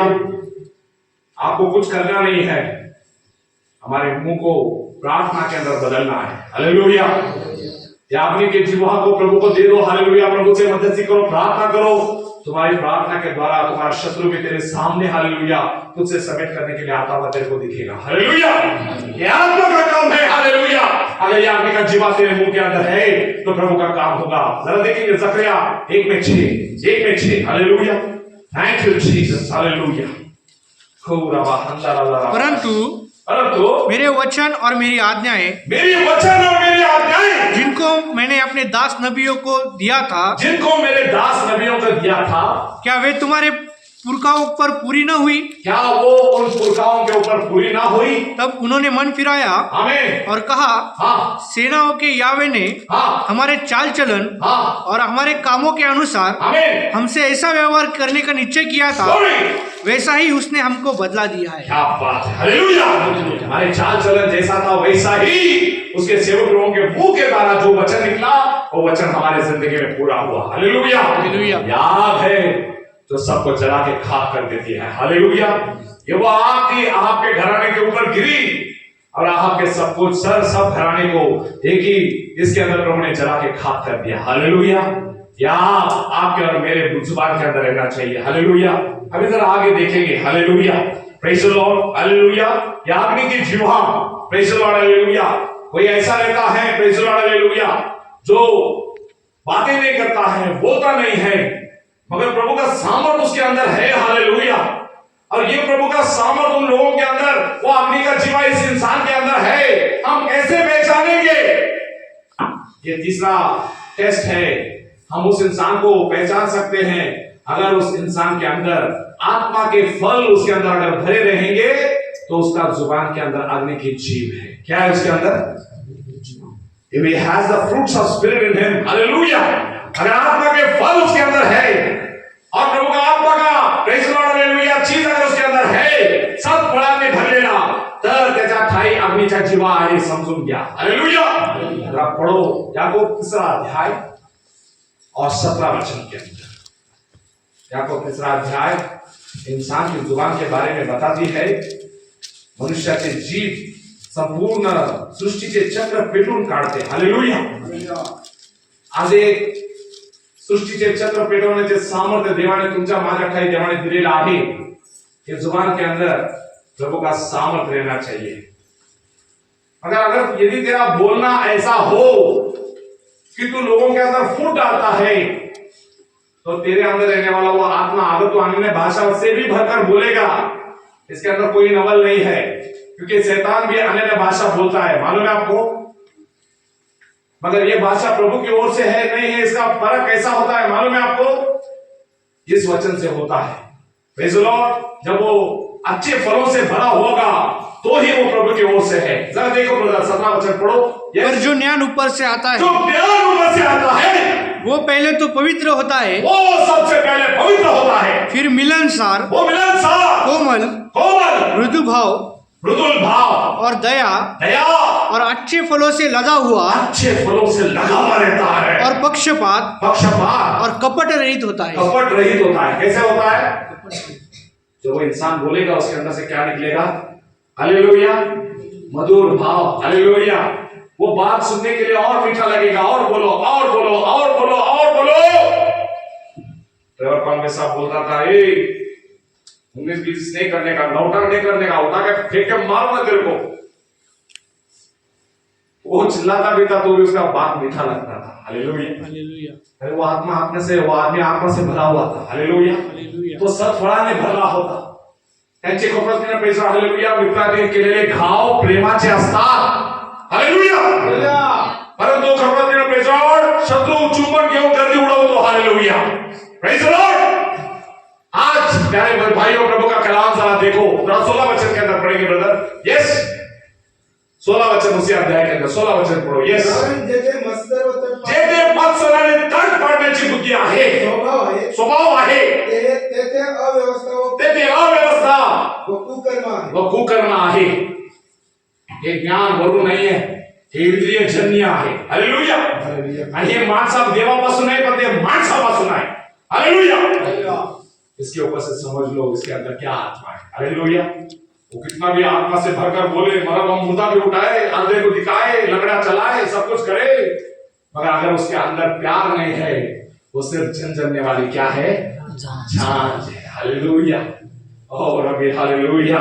आपको कुछ करना नहीं है, हमारे मुंह को प्रार्थना के अंदर बदलना है। हालेलुया। या अग्नि के जिह्वा को प्रभु को दे दो। हालेलुया। प्रभु से मदद करो, प्रार्थना करो, तुम्हारी प्रार्थना के द्वारा तुम्हारा शत्रु भी तेरे सामने हालेलुया तुझसे सबमिट करने के लिए आता हुआ तेरे को दिखेगा। हालेलुया, ये आत्मा का काम है। हालेलुया, अगर ये आत्मा का जीवा तेरे मुंह के अंदर है तो प्रभु का काम होगा। जरा देखेंगे जकरिया 1:6। Hallelujah, thank you Jesus. Hallelujah, परंतु मेरे वचन और मेरी आज्ञाएं जिनको मैंने अपने दास नबियों को दिया था, जिनको मेरे दास नबियों को दिया था, क्या वे तुम्हारे पुरखाओं पर पूरी न हुई? क्या वो उन पुरखाओं के ऊपर पूरी ना हुई? तब उन्होंने मन फिराया आमीन और कहा, हाँ सेनाओं के यावे ने हाँ हमारे चाल चलन हाँ और हमारे कामों के अनुसार आमीन हमसे ऐसा व्यवहार करने का निश्चय किया था, वैसा ही उसने हमको बदला दिया है। क्या बात है। हालेलुया, हमारे चाल चलन जैसा था वैसा ही उसके सेवक लोगों के मुंह के द्वारा जो वचन निकला वो वचन हमारे जिंदगी में पूरा हुआ। हालेलुया, याद है जो सबको जला के खाक कर देती है। हालेलुया, ये वो आग थी आपके घराने के ऊपर गिरी और आपके सब कुछ सब घराने को एक ही इसके अंदर प्रभु ने जला के खाक कर दिया। हालेलुया, या आपके और मेरे जुबान के अंदर रहना चाहिए। हालेलुया, अभी जरा आगे देखेंगे। Hallelujah, praise the Lord. Hallelujah, या अग्नि की जीवा। Praise the Lord. हालेलुया, कोई ऐसा रहता है प्रेज़ द लॉर्ड हालेलुया जो बातें नहीं करता है, बोलता नहीं है, मगर प्रभु का सामर्थ उसके अंदर है। हालेलुया, और ये प्रभु का सामर्थ उन लोगों के अंदर, वो अग्नि का जीवा इस इंसान के अंदर है। हम कैसे पहचानेंगे? ये तीसरा टेस्ट है। हम उस इंसान को पहचान सकते हैं अगर उस इंसान के अंदर आत्मा के फल उसके अंदर अगर भरे रहेंगे तो उसका जुबान के अंदर अग्नि की जीव है। क्या है उसके अंदर? If he has the fruits of spirit in him, hallelujah, अगर आत्मा के फल उसके अंदर है और प्रभु का आत्मा का प्रेज़ द लॉर्ड हालेलुया चीज अगर उसके अंदर है, सब फळांनी भरलेला, तर त्याच्या ठाई अग्नीचा जीवा आहे समजून घ्या। हालेलुया, जरा पढ़ो याकूब 3 अध्याय और 17 वचन के अंदर। याकूब 3 अध्याय इंसान की जुबान के बारे में बताती है। मनुष्याचे जीव संपूर्ण सृष्टीचे चक्र पेटून काढते। हालेलुया, आज एक सृष्टीचे चक्र पेटवण्याचे सामर्थ्य देवाने तुमच्या माझ्या ठाई देवाने दिलेलं आहे। कि जुबान के अंदर प्रभु का सामर्थ्य रहना चाहिए। अगर यदि तेरा बोलना ऐसा हो कि तू लोगों के अंदर फूट डालता है तो तेरे अंदर रहने वाला वो आत्मा अगर तू अन्य भाषा से भी भरकर बोलेगा, इसके अंदर कोई नवल नहीं है, क्योंकि शैतान भी अन्य भाषा बोलता है, मालूम है आपको। मगर ये भाषा प्रभु की ओर से है नहीं है, इसका फर्क कैसा होता है मालूम है आपको? इस वचन से होता है। प्रेज़ द लॉर्ड, जब वो अच्छे फलों से भरा होगा तो ही वो प्रभु की ओर से है। जरा देखो ब्रदर 17 वचन पढ़ो। पर जो ज्ञान ऊपर से आता है, जो ज्ञान ऊपर से आता है वो पहले तो पवित्र होता है, वो सबसे पहले पवित्र होता है, फिर मिलनसार, वो मिलनसार, कोमल, मृदु भाव, मृदुल भाव और दया और अच्छे फलों से लदा हुआ, अच्छे फलों से लगा हुआ रहता है, और पक्षपात और कपट रहित होता है। कपट रहित होता है। कैसे होता है? जो वो इंसान बोलेगा उसके अंदर से क्या निकलेगा? हालेलुया, मधुर भाव। हालेलुया, वो बात सुनने के लिए और मीठा लगेगा। और बोलो, और बोलो, और बोलो, और बोलो। ड्राइवर कौन साहब बोलता था, 19-20 नहीं करने का, नौटंक नहीं करने का, उठा के फेंक के मारूंगा तेरे को। वो चिल्लाता भी था तो भी उसका बात मीठा लगता था। हालेलुया, हालेलुया, अरे वो आत्मा आपने से, वो आदमी आत्मा से भरा हुआ था। हालेलुया, तो सत्फळाने भरला होता। त्यांचे खोपरात पैसा हालेलुया मित्राने केलेले घाव प्रेमाचे असतात। हालेलुया, परंतु खोपरात पैसा शत्रू चुंबन घेऊन गर्दी उडवतो। Hallelujah, praise the Lord. आज प्यारे भाइयों, प्रभु का कलाम जरा देखो, 16 वचन के अंदर पढ़ेंगे ब्रदर। यस, 16 वचन उसी अध्याय के अंदर 16 वचन पढ़ो। यस, जेथे मत्सराने तट पाडण्याची बुद्धी आहे, स्वभाव आहे, तेथे अव्यवस्था व कुकर्म आहे। हे ज्ञान वरून नाही आहे, हे इंद्रिय जन्य आहे। हालेलुया, आणि हे माणसा देवापासून नाही पण ते माणसापासून आहे। हालेलुया, इसके ऊपर से समझ लो इसके अंदर क्या आत्मा है। हालेलुया, वो कितना भी आत्मा से भरकर बोले, मगर हम मुर्दा भी उठाए, अंधे को दिखाए, लंगड़ा चलाए, सब कुछ करे, मगर अगर उसके अंदर प्यार नहीं है, वो सिर्फ झंझनने वाली क्या है? झांझ है। हालेलुया। और अभी हालेलुया।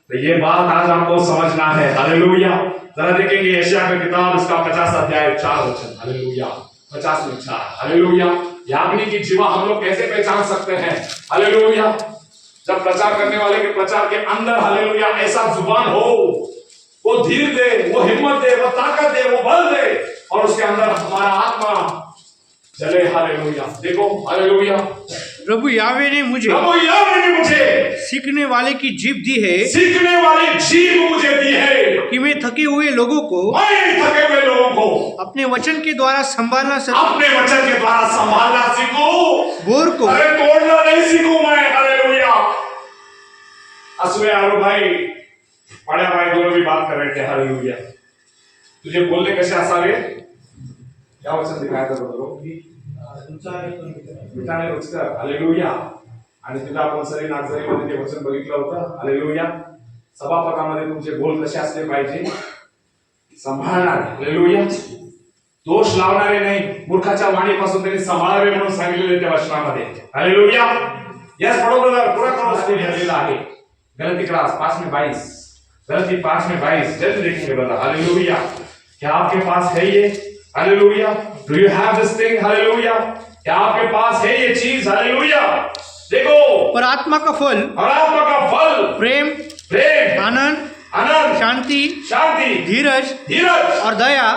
तो ये बात आज आपको समझना है। हालेलुया। जरा देखेंगे यशायाह की किताब इसका 50 अध्याय 4 वचन। हालेलुया। 50 में 4। हालेलुया। याग्नि की जीवा हम लोग कैसे पहचान सकते हैं? हालेलुया। जब प्रचार करने वाले के प्रचार के अंदर हालेलुया ऐसा जुबान हो, वो धीर दे, वो हिम्मत दे, वो ताकत दे, वो बल दे, और उसके अंदर हमारा आत्मा चले। हालेलुया। देखो हालेलुया। प्रभु यावे ने मुझे सीखने वाले की जीभ दी है, सीखने वाली जीभ मुझे दी है कि मैं थके हुए लोगों को अपने वचन के द्वारा संभालना सीखूं। बोर को अरे तोड़ना नहीं सीखूं मैं। हालेलुया। असुए आरो भाई, पढ़ा भाई दोनों भी बात कर रहे थे। हालेलुया। तुझे बोलने कसे असावे? क्या वचन दिखाया था बरोबर? मिठाने रुचकर। हालेलुया. आणि तिथं आपण सरी नागझरीमध्ये ते वचन बघितलं होतं. हालेलुया. सभापदामध्ये तुमचे बोल कसे असले पाहिजे? सांभाळणार. हालेलुया. दोष लावणारे नाही, मूर्खाच्या वाणीपासून त्यांनी सांभाळावे म्हणून सांगितलेले त्या वचनामध्ये. हालेलुया. यस बरोबर. पूरा करो उसने लिहिलेला आहे. गलती क्लास 5 में 22. गलती 5 में 22. जल्दी देखेंगे ब्रदर। हालेलुया. क्या आपके पास है ये? Hallelujah. Do you have this thing? Hallelujah. क्या आपके पास है ये चीज? हालेलुया। देखो, पर आत्मा का फल, और आत्मा का फल प्रेम, आनंद, शांति, धीरज और दया,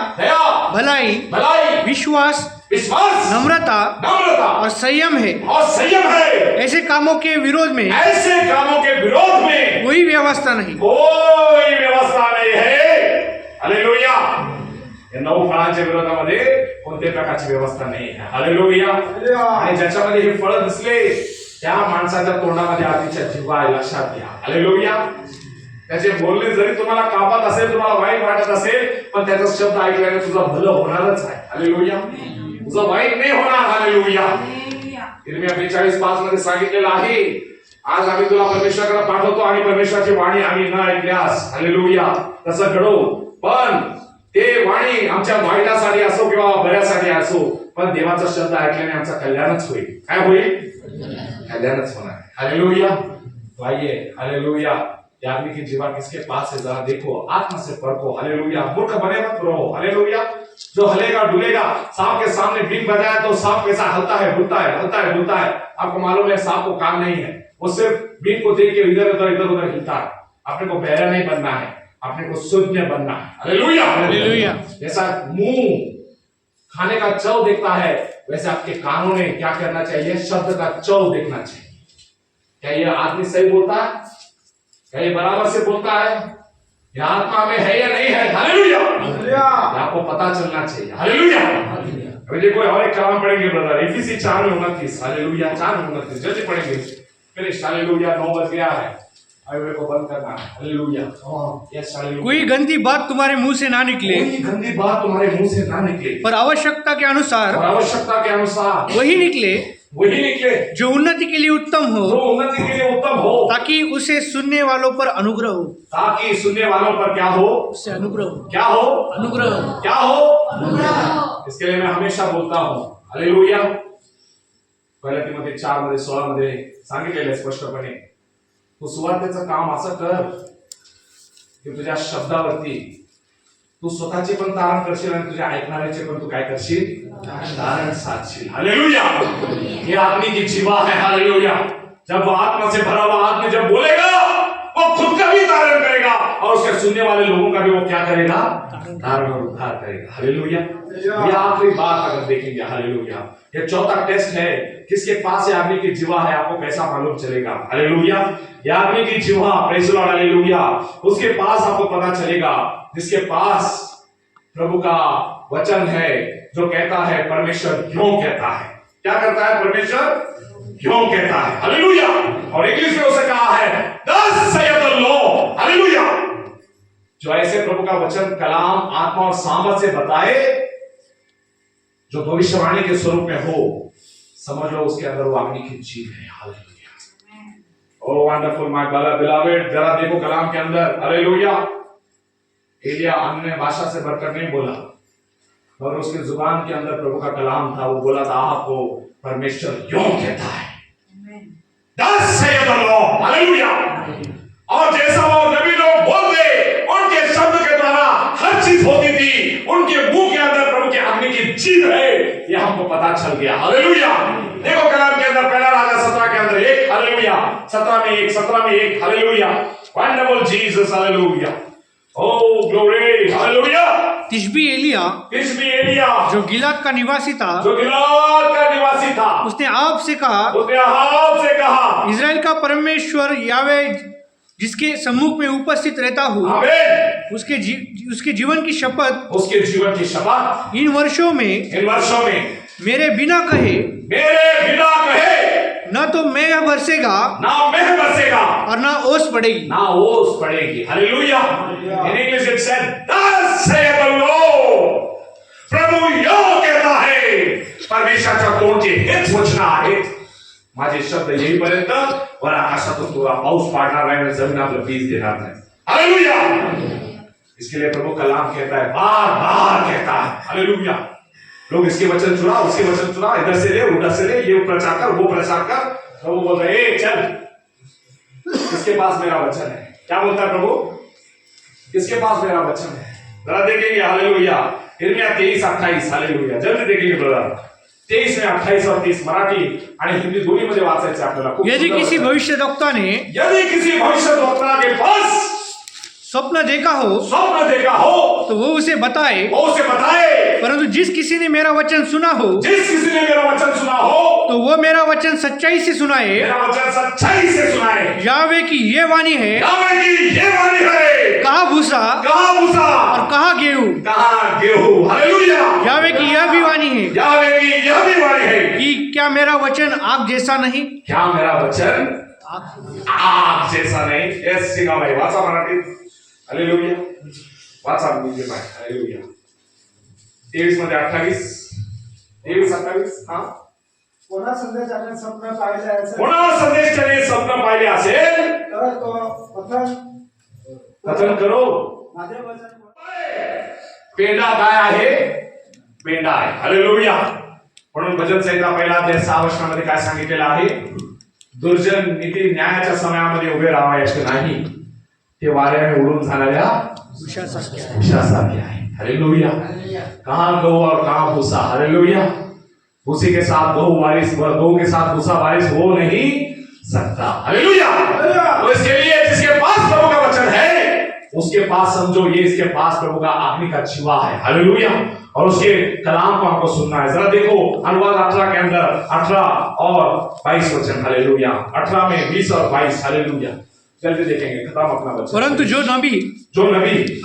भलाई, विश्वास, नम्रता और संयम है। ऐसे कामों के विरोध में कोई व्यवस्था नहीं है। हालेलुया। या 9 फळांच्या विरोधामध्ये कोणत्याही प्रकारची व्यवस्था नाही आहे। हालेलुया। आणि ज्याच्यामध्ये हे फळ दिसले त्या माणसाच्या तोंडामध्ये आधीच्या जिव्हा आहे, लक्षात घ्या। हालेलुया। त्याचे बोलणे जरी तुम्हाला कापत असेल, तुम्हाला वाईट वाटत असेल, पण त्याचा शब्द ऐकल्याने तुझं भलं होणारच आहे। हालेलुया। तुझं वाईट नाही होणार। हालेलुया। इर्मिया 42:5 मध्ये सांगितलेलं आहे, आज आम्ही तुला परमेश्वराकडे पाठवतो आणि परमेश्वराची वाणी आम्ही न ऐकल्यास हालेलुया तसं घडो, पण ते वाणी आमच्या वाईटासाठी असो किंवा बऱ्यासाठी असो, पण देवाचा शब्द ऐकल्याने आमचं कल्याणच होईल। काय होईल? कल्याणच होणार। हालेलुया। तो आइए, हालेलुया। याग्नि की जीवा किसके पास है? जरा देखो, आत्मा से परखो। हालेलुया। मूर्ख बने मत रहो। हालेलुया। जो हलेगा डुलेगा, सांप के सामने बीन बजाया तो सांप कैसा हलता है, डुलता है, हलता है, डुलता है। आपको मालूम है सांप को काम नहीं है, वो सिर्फ बीन को देख के इधर उधर हिलता है। अपने को बहरा नहीं बनना है, अपने को सुज्ञ बनना है। हालेलुया। हालेलुया। जैसा मुंह खाने का चव देखता है, वैसे आपके कानों ने क्या करना चाहिए? शब्द का चव देखना चाहिए। क्या ये आदमी सही बोलता है? क्या ये बराबर से बोलता है? यह आत्मा में है या नहीं है? हालेलुया। आपको पता चलना चाहिए। हालेलुया। अभी देखो और एक कलाम पढ़ेंगे ब्रदर, इफिसी 4:29। हालेलुया। 4:29 जल्दी पढ़ेंगे। फिनिश। हालेलुया। 9 बज गया है, अभी को बंद करना है। हालेलुया। यस। हालेलुया। कोई गंदी बात तुम्हारे मुंह से ना निकले, कोई गंदी बात तुम्हारे मुंह से ना निकले, पर आवश्यकता के अनुसार वही निकले जो उन्नति के लिए उत्तम हो, जो उन्नति के लिए उत्तम हो, ताकि उसे सुनने वालों पर अनुग्रह हो। ताकि सुनने वालों पर क्या हो? उससे अनुग्रह हो। क्या हो? अनुग्रह। क्या हो? अनुग्रह। इसके लिए मैं हमेशा बोलता हूं। हालेलुया। 1 तिमोथी 4:16 मध्ये सांगितलेलं स्पष्टपणे, तू सुवार्तेचं काम असं कर की तुझ्या शब्दावरती तू स्वतःची पण तारण करशील आणि तुझ्या ऐकणाऱ्याचे पण तू काय करशील? तारण साधशील। हालेलुया। ये आदमी की जीवा है। हालेलुया। जब वो आत्मा से भरा हुआ आदमी जब बोलेगा, वो खुद का भी तारण करेगा और उसके सुनने वाले लोगों का भी वो क्या करेगा? तारण और उद्धार करेगा। हालेलुया। ये आखिरी बात अगर देखेंगे, हालेलुया, ये चौथा टेस्ट है, किसके पास ये आदमी की जीवा है, आपको कैसा मालूम चलेगा? हालेलुया। ये आदमी की जीवा, प्रेज़ द लॉर्ड, हालेलुया, उसके पास आपको पता चलेगा जिसके पास प्रभु का वचन है, जो कहता है परमेश्वर क्यों कहता है। क्या करता है? परमेश्वर क्यों कहता है। हालेलुया। और इंग्लिश में उसे कहा है thus saith the Lord। Hallelujah. जो ऐसे प्रभु का वचन कलाम आत्मा और सामर्थ से बताए, जो भविष्यवाणी के स्वरूप में हो, समझ लो उसके अंदर वो अग्नि की जीव है। Hallelujah. Oh wonderful my beloved. जरा देखो कलाम के अंदर। हालेलुया। एलिया अन्य भाषा से भरकर नहीं बोला, और उसके जुबान के अंदर प्रभु का कलाम था। वो बोला था आपको परमेश्वर क्यों कहता है। Thus saith the Lord. Hallelujah. और जैसा वो नबी लोग बोलते, उनके शब्द के द्वारा हर चीज होती थी, उनके मुंह के अंदर प्रभु की अग्नि की जीत है, ये हमको पता चल गया। हालेलुया। देखो कलाम के अंदर पहला राजा 17 के अंदर 1, हालेलुया, 17 में 1, hallelujah. Wonderful Jesus, hallelujah. Oh glory, hallelujah. तिशबी एलिया जो गिलाद का निवासी था, उसने आप से कहा, इज़राइल का परमेश्वर यावे जिसके सम्मुख में उपस्थित रहता हूँ, उसके जीवन की शपथ, इन वर्षों में मेरे बिना कहे न तो मेघ बरसेगा और न ओस पड़ेगी। Hallelujah. In English it said, thus saith the Lord. प्रभु यो कहता है, परमेश्वराच्या तोंडचे हेच वचन आहेत, माझे शब्द येईपर्यंत वर आकाशातून तुला पाऊस पाडणार नाही आणि जमीन आपलं बीज देणार नाही। हालेलुया। इसके लिए प्रभु कलाम कहता है, बार बार कहता है, हालेलुया। लोग इसके वचन चुना, उसके वचन चुना, इधर से ले, उधर से ले, ये प्रचार कर, वो प्रचार कर। प्रभु बोल रहे, ए चल, किसके पास मेरा वचन है? क्या बोलता है प्रभु? किसके पास मेरा वचन है? जरा देखेंगे, हालेलुया। यिर्मयाह 23:28, हालेलुया। जल्दी देखेंगे ब्रदर। 23 में 28 और 30 मराठी आणि हिंदी दोन्ही मध्ये वाचायचं आपल्याला। यदि किसी भविष्यवक्ता के पास स्वप्न देखा हो तो वो उसे बताए, परंतु जिस किसी ने मेरा वचन सुना हो तो वो मेरा वचन सच्चाई से सुनाए। यावे की ये वाणी है, कहा भूसा और कहा गेहूं। यावे की यह भी वाणी है कि क्या मेरा वचन आग जैसा नहीं? क्या मेरा वचन आग जैसा नहीं? यस सिंगा भाई, वाचा मराठीत। हालेलुया। वाचा म्हणजे भाई, हालेलुया। 23 मध्ये 28 हा। कोणा संदेशाने स्वप्न पाहिले असेल तर तो कथन करो। माझे वचन पेंडा काय आहे? पेंडा आहे। हालेलुया। म्हणून भजन संहिता पहिला अध्याय 6 वचनामध्ये काय सांगितलेलं आहे? दुर्जन नीती न्यायाच्या समयामध्ये उभे राहायचे नाही, ते वाऱ्याने उडून जाणाऱ्या उषासारखे आहे। हालेलुया। कहां गहू और कहां भूसा? हालेलुया। भूसे के साथ गहू के साथ भूसा वारिस हो नहीं सकता। हालेलुया। तो इसके लिए जिसके पास प्रभु का वचन है, उसके पास समझो ये इसके पास प्रभु का अग्नि का छिवा है। हालेलुया। और उसके कलाम को आपको सुनना है। जरा देखो अनुवाद 18 के अंदर 18 और 22 वचन। हालेलुया। 18 में 20 और 22। हालेलुया। जल्दी देखेंगे, खत्म अपना वचन। परंतु जो नबी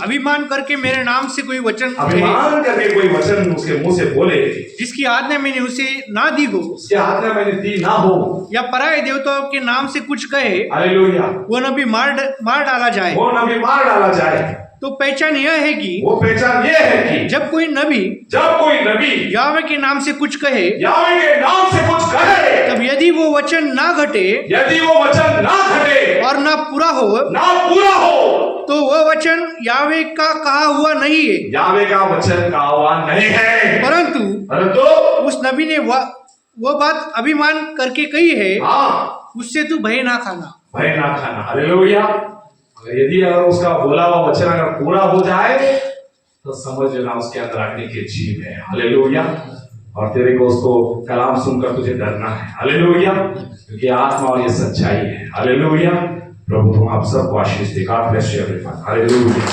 अभिमान करके मेरे नाम से कोई वचन उसके मुंह से बोले, जिसकी आज्ञा मैंने उसे ना दी हो, उसकी आज्ञा मैंने दी ना हो, या पराये देवताओं के नाम से कुछ कहे, हालेलुया, वो नबी मार डाला जाए। तो पहचान यह है कि जब कोई नबी यावे के नाम से कुछ कहे, तब यदि वो वचन ना घटे और ना पूरा हो तो वह वचन यावे का कहा हुआ नहीं है। यावे का वचन कहा हुआ नहीं है। परंतु उस नबी ने वो बात अभिमान करके कही है, उससे तू भय ना खाना। हालेलुया। यदि अगर उसका बोला हुआ वचन अगर पूरा हो जाए तो समझ लेना उसके अंदर अग्नि की जीव है। हालेलुया। और तेरे को उसको कलाम सुनकर तुझे डरना है। हालेलुया। क्योंकि आत्मा और ये सच्चाई है। हालेलुया। प्रभु तुम आप सबको आशीष दे। God bless you everyone. Hallelujah.